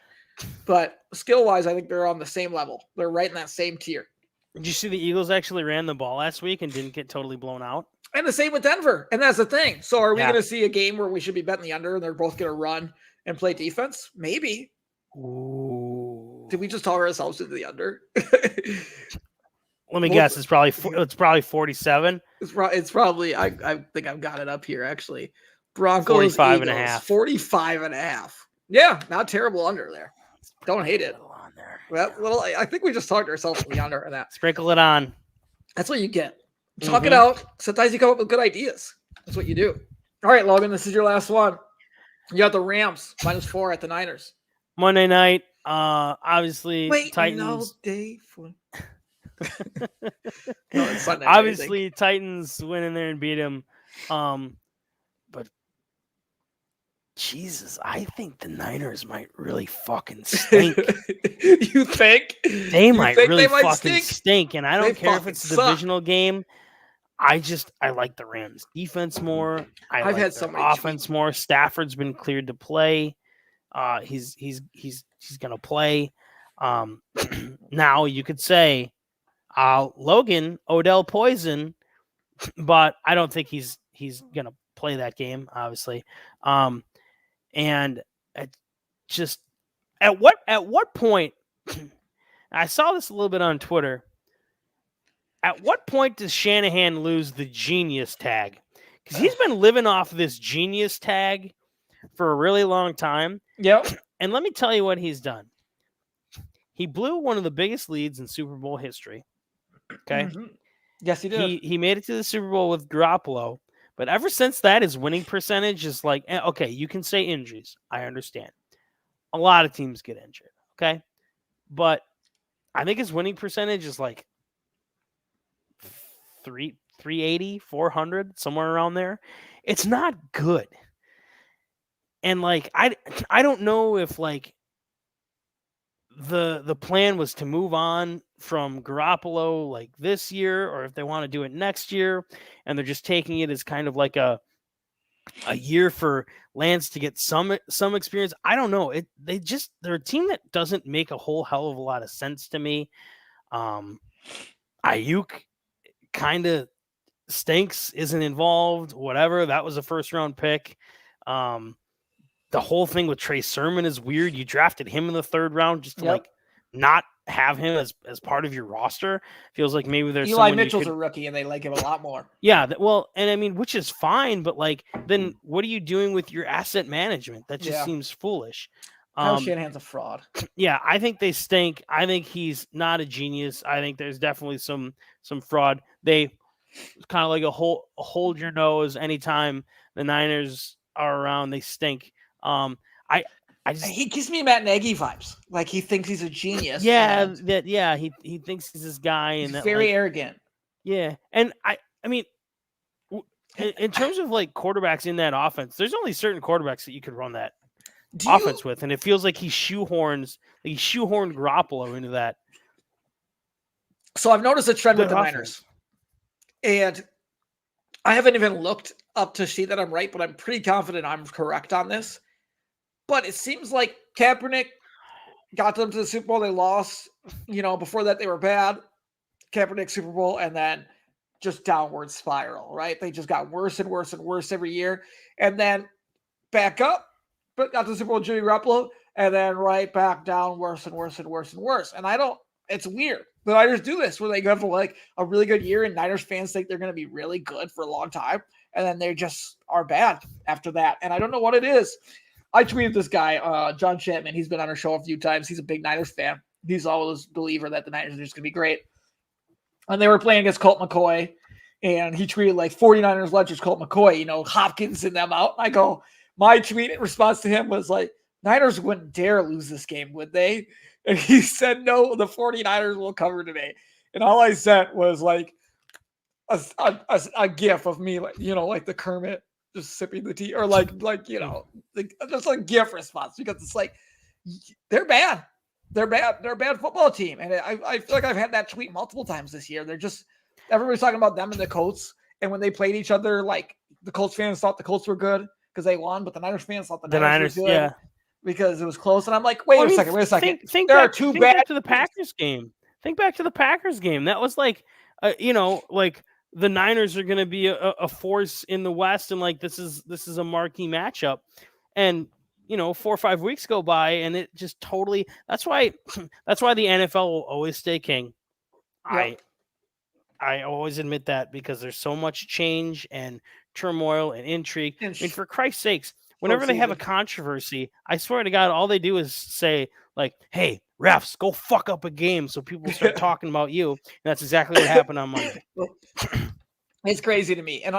But skill wise, I think they're on the same level. They're right in that same tier.
Did you see the Eagles actually ran the ball last week and didn't get totally blown out?
And the same with Denver. And that's the thing. So are we going to see a game where we should be betting the under and they're both going to run and play defense? Maybe.
Ooh.
Did we just talk ourselves into the under?
Let me guess. It's probably 47.
It's probably, I think I've got it up here actually. Broncos
45 and a half.
45 and a half. Yeah, not terrible under there. Don't hate it.
On there.
Well, I think we just talked ourselves into the under and that.
Sprinkle it on.
That's what you get. Talk it out. Sometimes you come up with good ideas. That's what you do. All right, Logan, this is your last one. You got the Rams -4 at the Niners.
Monday night. Obviously, Titans.
No day for... No, it's Sunday.
Obviously, Titans went in there and beat him. But Jesus, I think the Niners might really fucking stink.
You think?
They might really fucking stink. And I don't care if it's a divisional game. I like the Rams defense more. I've had some offense more. Stafford's been cleared to play. He's gonna play. Now you could say Logan, Odell Poison, but I don't think he's gonna play that game, obviously. And just at what point I saw this a little bit on Twitter. At what point does Shanahan lose the genius tag? Because he's been living off this genius tag for a really long time.
Yep.
And let me tell you what he's done. He blew one of the biggest leads in Super Bowl history. Okay.
Mm-hmm. Yes, he did.
He made it to the Super Bowl with Garoppolo, but ever since that, his winning percentage is like, okay, you can say injuries. I understand. A lot of teams get injured. Okay. But I think his winning percentage is like 380, 400, somewhere around there. It's not good. And like I don't know if like the plan was to move on from Garoppolo like this year, or if they want to do it next year, and they're just taking it as kind of like a year for Lance to get some experience. I don't know. They're a team that doesn't make a whole hell of a lot of sense to me. Ayuk kind of stinks, isn't involved, whatever. That was a first round pick. The whole thing with Trey Sermon is weird. You drafted him in the 3rd round just to like not have him as part of your roster. Feels like maybe there's
Eli Mitchell's a rookie and they like him a lot more.
Yeah, well, and I mean, which is fine, but like, then what are you doing with your asset management? That just seems foolish.
Kyle Shanahan's a fraud.
Yeah, I think they stink. I think he's not a genius. I think there's definitely some fraud. They kind of like a hold your nose anytime the Niners are around. They stink.
He gives me Matt Nagy vibes. Like he thinks he's a genius.
Yeah, he thinks he's this guy, and
he's very arrogant.
Yeah, and I mean, in terms of like quarterbacks in that offense, there's only certain quarterbacks that you could run that offense with, and it feels like he shoehorned Garoppolo into that.
So I've noticed a trend with the Niners, and I haven't even looked up to see that I'm right, but I'm pretty confident I'm correct on this. But it seems like Kaepernick got them to the Super Bowl. They lost. Before that, they were bad. Kaepernick Super Bowl, and then just downward spiral, right? They just got worse and worse and worse every year. And then back up, but got to the Super Bowl, Jimmy Garoppolo, and then right back down, worse and worse and worse and worse. And it's weird. The Niners do this where they go for like a really good year, and Niners fans think they're going to be really good for a long time. And then they just are bad after that. And I don't know what it is. I tweeted this guy, John Chapman. He's been on our show a few times. He's a big Niners fan. He's always a believer that the Niners are just going to be great. And they were playing against Colt McCoy, and he tweeted like 49ers legends Colt McCoy, Hopkins and them out. And I go, my tweet in response to him was like, Niners wouldn't dare lose this game, would they? And he said, no, the 49ers will cover today. And all I sent was like a gif of me, like, like the Kermit just sipping the tea, or just like GIF response, because it's like they're bad. They're bad. They're a bad football team. And I feel like I've had that tweet multiple times this year. They're just everybody's talking about them and the Colts. And when they played each other, like the Colts fans thought the Colts were good because they won, but the Niners fans thought the Niners were good because it was close. And I'm like, wait a second.
Think back to the Packers game. Think back to the Packers game. That was like, like the Niners are going to be a force in the West, and like this is a marquee matchup, and 4 or 5 weeks go by, and it just totally. That's why the NFL will always stay king. Yep. I always admit that, because there's so much change and turmoil and intrigue. I mean, for Christ's sakes, whenever they have a controversy, I swear to God, all they do is say like, "Hey, refs, go fuck up a game," so people start talking about you. And that's exactly what happened on Monday.
It's crazy to me. And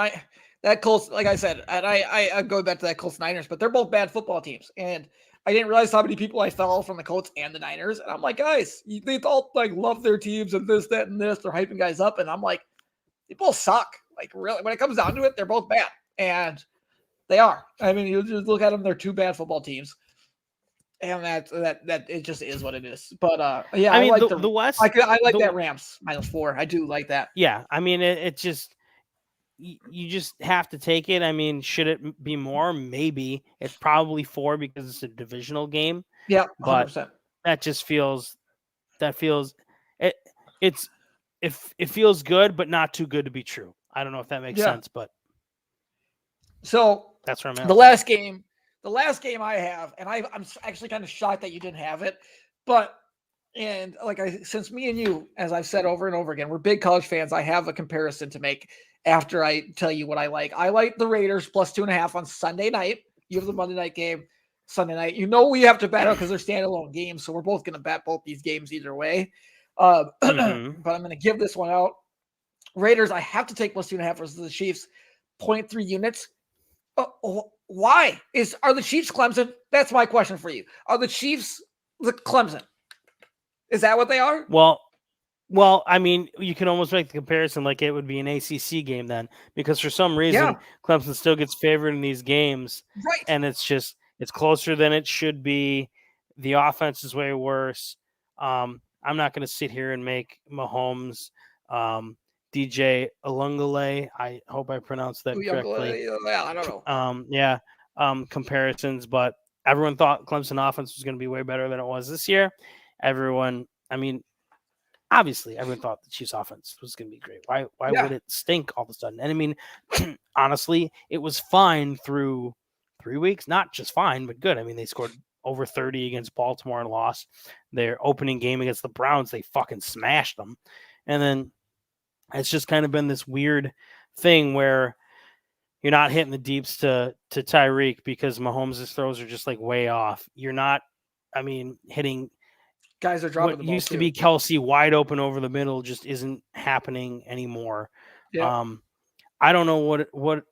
that Colts, like I said, and I go back to that Colts Niners, but they're both bad football teams. And I didn't realize how many people I follow from the Colts and the Niners. And I'm like, guys, they all like love their teams and this, that, and this. They're hyping guys up. And I'm like, they both suck. Like, really, when it comes down to it, they're both bad. And they are. I mean, you just look at them, they're two bad football teams. And that it just is what it is. But yeah, I mean, like the West. I like that Rams -4. I do like that.
Yeah, I mean, it just, you just have to take it. I mean, should it be more? Maybe. It's probably 4 because it's a divisional game.
Yeah, 100%.
But that just feels it feels good, but not too good to be true. I don't know if that makes sense, but
so
that's where I'm at.
The last game I have, and I'm actually kind of shocked that you didn't have it, but since me and you, as I've said over and over again, we're big college fans. I have a comparison to make after I tell you what I like. I like the Raiders +2.5 on Sunday night. You have the Monday night game. Sunday night. You know we have to bet because they're standalone games, so we're both going to bet both these games either way. But I'm going to give this one out. Raiders, I have to take plus 2.5 versus the Chiefs. 0.3 units. Why? Are the Chiefs Clemson? That's my question for you. Are the Chiefs the Clemson? Is that what they are?
Well, I mean, you can almost make the comparison like it would be an ACC game then, because for some reason Clemson still gets favored in these games,
right?
And it's closer than it should be. The offense is way worse. I'm not going to sit here and make Mahomes, DJ Alungale, I hope I pronounced that correctly.
Yeah, I don't
know. Comparisons, but everyone thought Clemson offense was going to be way better than it was this year. Obviously, everyone thought the Chiefs' offense was going to be great. Why would it stink all of a sudden? And I mean, honestly, it was fine through 3 weeks. Not just fine, but good. I mean, they scored over 30 against Baltimore and lost. Their opening game against the Browns, they fucking smashed them. And then it's just kind of been this weird thing where you're not hitting the deeps to Tyreek because Mahomes' throws are just like way off. You're not, hitting –
guys are dropping
what
the ball
used
too.
To be Kelsey wide open over the middle just isn't happening anymore.
Yeah.
I don't know what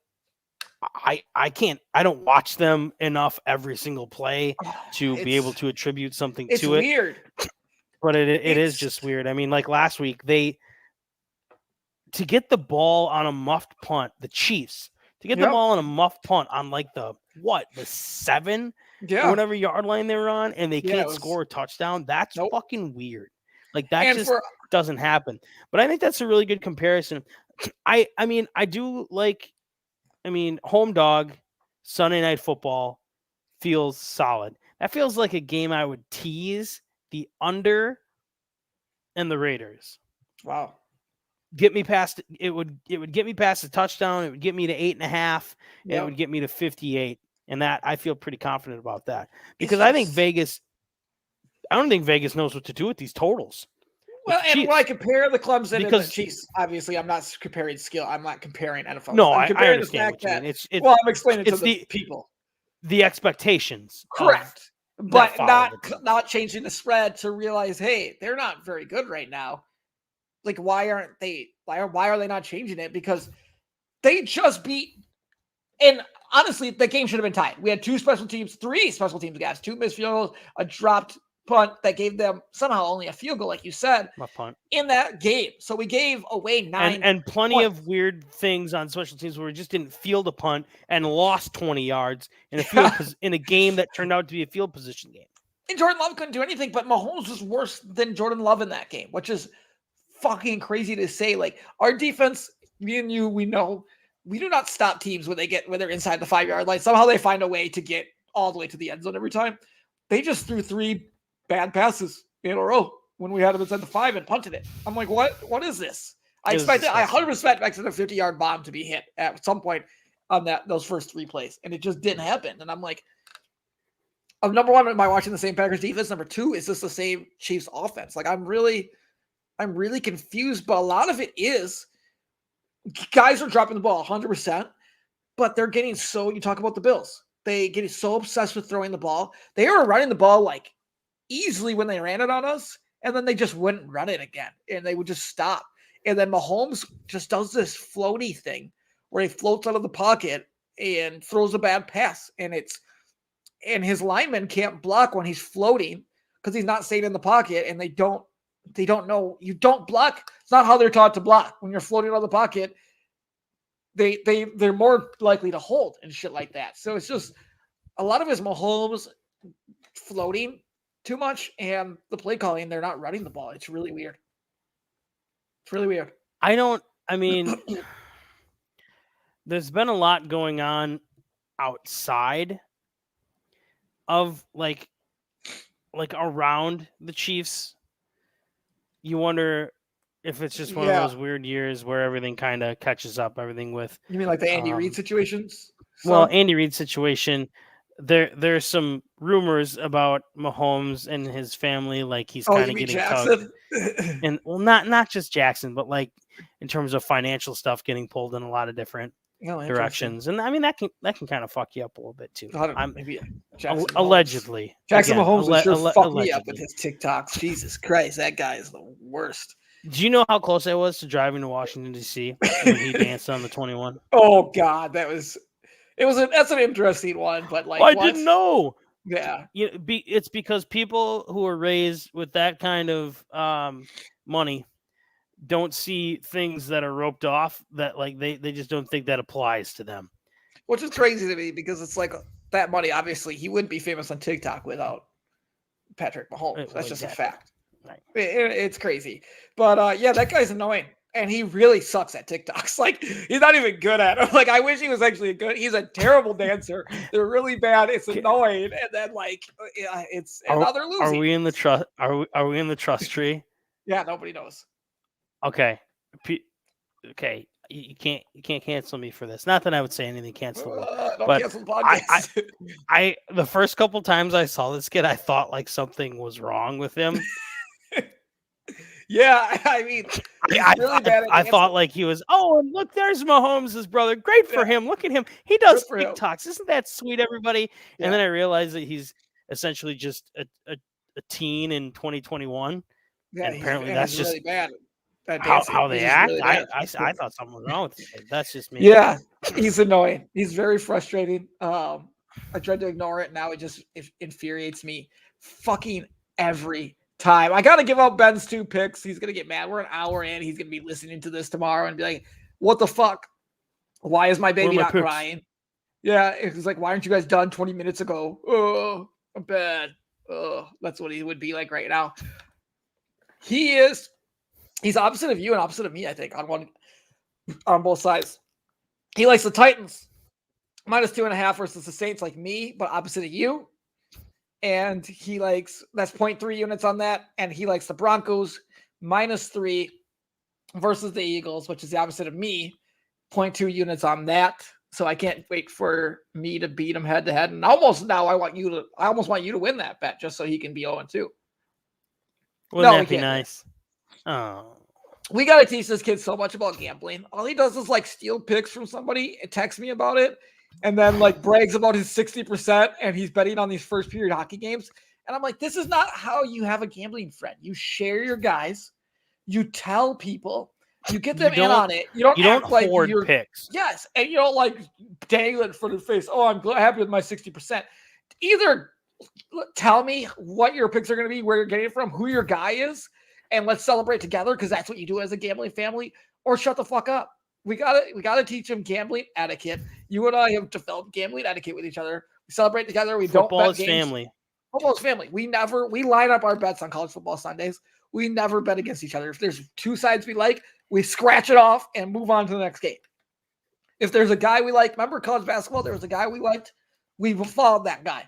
I can't. I don't watch them enough every single play to be able to attribute something to it.
It's weird,
but it is just weird. I mean, like last week to get the ball on a muffed punt, the Chiefs to get the ball on a muffed punt on like the 7 or whatever yard line they were on, and they can't score a touchdown. That's fucking weird. Like that doesn't happen. But I think that's a really good comparison. I do like. Home dog Sunday Night Football feels solid. That feels like a game I would tease the under and the Raiders.
Wow.
Get me past it would get me past the touchdown. It would get me to 8.5. And it would get me to 58. And that I feel pretty confident about that because I don't think Vegas knows what to do with these totals.
Well, and when I compare the Clemson and the Chiefs, obviously I'm not comparing skill. I'm not comparing NFL.
No,
I'm comparing
I understand
the fact
what
that. I'm explaining to the people.
The expectations.
Correct. But not changing the spread to realize, hey, they're not very good right now. Like, why aren't they? Why are they not changing it? Because they just beat. And honestly, the game should have been tied. We had 3 special teams guys, 2 missed field goals, a dropped punt that gave them somehow only a field goal, like you said, in that game. So we gave away 9
and plenty of weird things on special teams where we just didn't field a punt and lost 20 yards in in a game that turned out to be a field position game.
And Jordan Love couldn't do anything, but Mahomes was worse than Jordan Love in that game, which is fucking crazy to say. Like, our defense, me and you, we know we do not stop teams when they're inside the 5-yard line. Somehow they find a way to get all the way to the end zone every time. They just threw 3 bad passes in a row when we had them inside the 5 and punted it. I'm like, what is this? I 100% expected a 50-yard bomb to be hit at some point on those first 3 plays, and it just didn't happen. And I'm like, number 1, am I watching the same Packers defense? Number 2, is this the same Chiefs offense? Like, I'm really confused, but a lot of it is guys are dropping the ball 100%, but they're getting you talk about the Bills. They get so obsessed with throwing the ball. They were running the ball like easily when they ran it on us, and then they just wouldn't run it again, and they would just stop. And then Mahomes just does this floaty thing where he floats out of the pocket and throws a bad pass, and his linemen can't block when he's floating because he's not staying in the pocket, and they don't know you don't block. It's not how they're taught to block. When you're floating out of the pocket, they're more likely to hold and shit like that. So it's just a lot of his Mahomes floating too much, and the play calling, they're not running the ball. It's really weird.
There's been a lot going on outside of like around the Chiefs. You wonder if it's just one of those weird years where everything kind of catches up. Everything with
you mean like the Andy Reid situations?
Well, Andy Reid situation. There's some rumors about Mahomes and his family, like he's kind of getting tugged. And not just Jackson, but like in terms of financial stuff getting pulled in a lot of different directions, and I mean that can kind of fuck you up a little bit too.
I don't know, maybe Jackson
Allegedly.
Jackson
Again,
Mahomes would sure fuck me up
allegedly.
with his TikToks. Jesus Christ, that guy is the worst.
Do you know how close I was to driving to Washington D.C. when he danced on the 21?
Oh God, that's an interesting one, but like
I didn't know.
Yeah,
it's because people who are raised with that kind of money don't see things that are roped off, that like they just don't think that applies to them.
Which is crazy to me because it's like that money. Obviously, he wouldn't be famous on TikTok without Patrick Mahomes. That's just a fact.
Right.
It's crazy, but yeah, that guy's annoying, and he really sucks at TikToks. Like he's not even good at it. Like I wish he was actually good. He's a terrible dancer. They're really bad. It's annoying, and then like now they're losing.
Are we in the trust? Are we in the trust tree?
Yeah, nobody knows.
Okay. Okay. You can't cancel me for this. Not that I would say anything cancelable, but
cancel the podcast.
I the first couple times I saw this kid, I thought like something was wrong with him.
Yeah, I mean,
I thought like he was. Oh, and look, there's Mahomes' brother. Great for him. Look at him. He does TikToks. Isn't that sweet, everybody? Yeah. And then I realized that he's essentially just a teen in 2021. Yeah, and apparently that's just
really bad.
How they act. Really I thought something was wrong with him. That's just me.
Yeah, he's annoying. He's very frustrating. I tried to ignore it. Now it infuriates me fucking every time. I got to give out Ben's 2 picks. He's going to get mad. We're an hour in. He's going to be listening to this tomorrow and be like, what the fuck? Why is my baby not crying? Yeah, it's like, why aren't you guys done 20 minutes ago? Oh, I'm bad. Oh, that's what he would be like right now. He's opposite of you and opposite of me, I think, on both sides. He likes the Titans -2.5 versus the Saints, like me, but opposite of you. And he likes that's 0.3 units on that, and he likes the Broncos -3 versus the Eagles, which is the opposite of me, 0.2 units on that. So I can't wait for me to beat him head to head. And almost now I almost want you to win that bet just so he can be 0-2.
Wouldn't that be nice? Oh,
we got to teach this kid so much about gambling. All he does is like steal picks from somebody, text me about it, and then like brags about his 60% and he's betting on these first period hockey games. And I'm like, this is not how you have a gambling friend. You share your guys, you tell people, you get them in on it. You don't
hoard picks.
Yes, and you don't like dangle it for the face. Oh, I'm happy with my 60%. Either tell me what your picks are going to be, where you're getting it from, who your guy is, and let's celebrate together because that's what you do as a gambling family, or shut the fuck up. We gotta teach them gambling etiquette. You and I have developed gambling etiquette with each other. We celebrate together.
Football
don't bet
is
games.
Family.
Football is family. We line up our bets on college football Sundays. We never bet against each other. If there's 2 sides we like, we scratch it off and move on to the next game. If there's a guy we like, remember college basketball, there was a guy we liked, we followed that guy.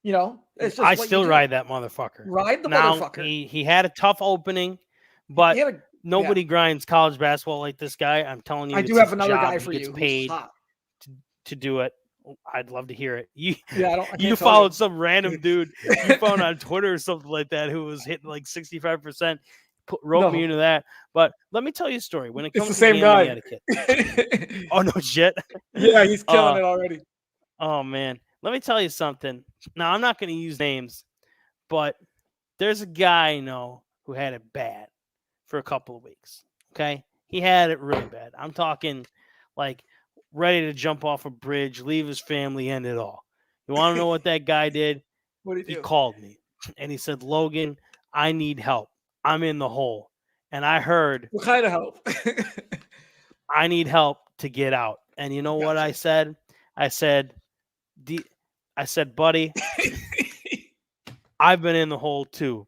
You know, it's just
I still ride that motherfucker.
Ride the
now,
motherfucker.
He had a tough opening, but nobody grinds college basketball like this guy. I'm telling you.
I do have another guy for you.
Gets paid to do it. I'd love to hear it. You
followed
some random dude you found on Twitter or something like that who was hitting like 65%. Wrote me into that. But let me tell you a story. When it comes to gambling etiquette. Oh, no shit.
Yeah, he's killing it already.
Oh, man. Let me tell you something. Now, I'm not going to use names, but there's a guy I know who had it bad for a couple of weeks. Okay? He had it really bad. I'm talking like ready to jump off a bridge, leave his family, end it all. You want to know what that guy did?
What did he do?
He called me and he said, Logan, I need help. I'm in the hole. And I heard.
What kind of help?
I need help to get out. And you know what I said? I said, buddy, I've been in the hole too,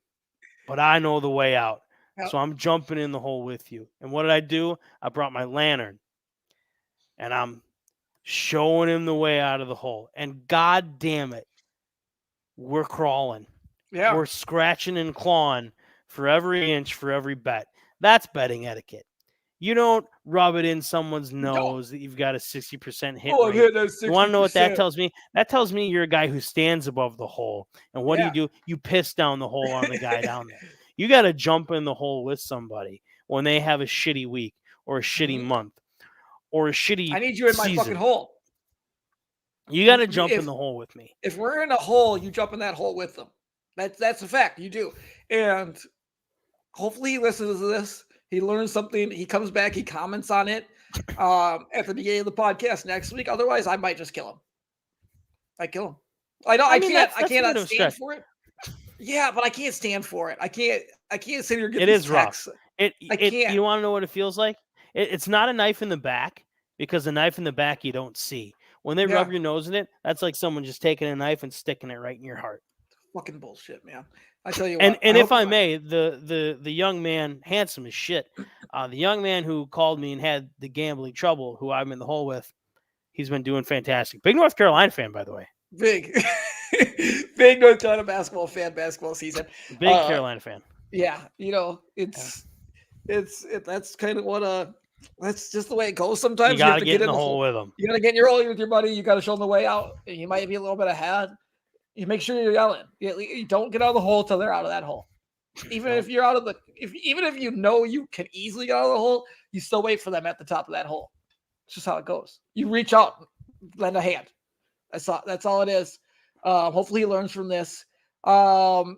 but I know the way out. So I'm jumping in the hole with you. And what did I do? I brought my lantern and I'm showing him the way out of the hole. And God damn it, we're crawling.
Yeah.
We're scratching and clawing for every inch, for every bet. That's betting etiquette. You don't rub it in someone's nose that you've got a 60% hit rate. You want to know what that tells me? That tells me you're a guy who stands above the hole. And what do? You piss down the hole on the guy down there. You got to jump in the hole with somebody when they have a shitty week or a shitty month. or a shitty
I need you in my
season.
fucking hole.
You got to jump in the hole with me.
If we're in a hole, you jump in that hole with them. That's a fact. You do. And hopefully he listens to this. He learns something. He comes back. He comments on it at the beginning of the podcast next week. Otherwise, I might just kill him. I kill him. I know. I cannot stand for it. Yeah, but I can't stand for it. I can't sit here and get these texts.
Rough. I can't. You want to know what it feels like? It's not a knife in the back, because a knife in the back you don't see. When they rub your nose in it, that's like someone just taking a knife and sticking it right in your heart.
Fucking bullshit, man. I tell you
what. And if I may, the young man, handsome as shit, the young man who called me and had the gambling trouble, who I'm in the hole with, he's been doing fantastic. Big North Carolina fan, by the way.
Big North Carolina basketball fan, basketball season.
Big Carolina fan.
Yeah, that's kind of what that's just the way it goes. Sometimes
you have to get in the hole with them.
You got to get in your hole with your buddy. You got to show them the way out. You might be a little bit ahead. You make sure you're yelling. You don't get out of the hole till they're out of that hole. Even if you're out of even if you know you can easily get out of the hole, you still wait for them at the top of that hole. It's just how it goes. You reach out, lend a hand. That's all it is. Hopefully he learns from this. That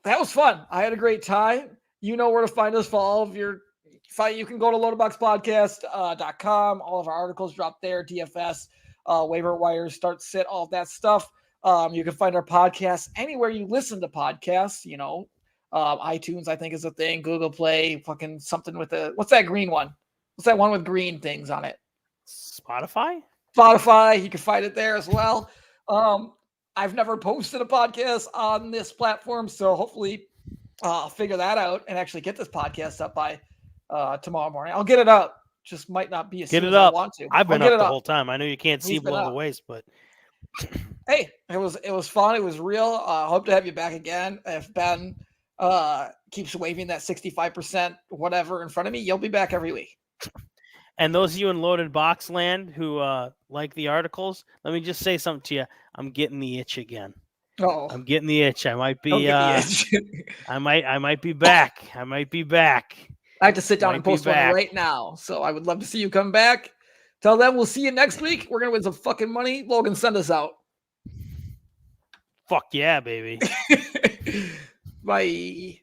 was fun. I had a great time. You know where to find us for all of your fight. You can go to loadedboxpodcast.com. All of our articles drop there. DFS, waiver wires, start sit, all of that stuff. You can find our podcasts anywhere you listen to podcasts. iTunes, I think, is a thing. Google Play, fucking something with what's that green one? What's that one with green things on it?
Spotify.
You can find it there as well. I've never posted a podcast on this platform, so hopefully I'll figure that out and actually get this podcast up by tomorrow morning. I'll get it up. Just might not be as soon as I want to.
I've been up the whole time. I know you can't see below the waist, but
hey, it was fun. It was real. Hope to have you back again. If Ben keeps waving that 65% whatever in front of me, you'll be back every week.
And those of you in Loaded Box land who like the articles, let me just say something to you. I'm getting the itch again.
Oh,
I'm getting the itch. I might be. I might be back. I might be back.
I have to sit down and post one right now. So I would love to see you come back. Till then, we'll see you next week. We're gonna win some fucking money. Logan, send us out.
Fuck yeah, baby.
Bye.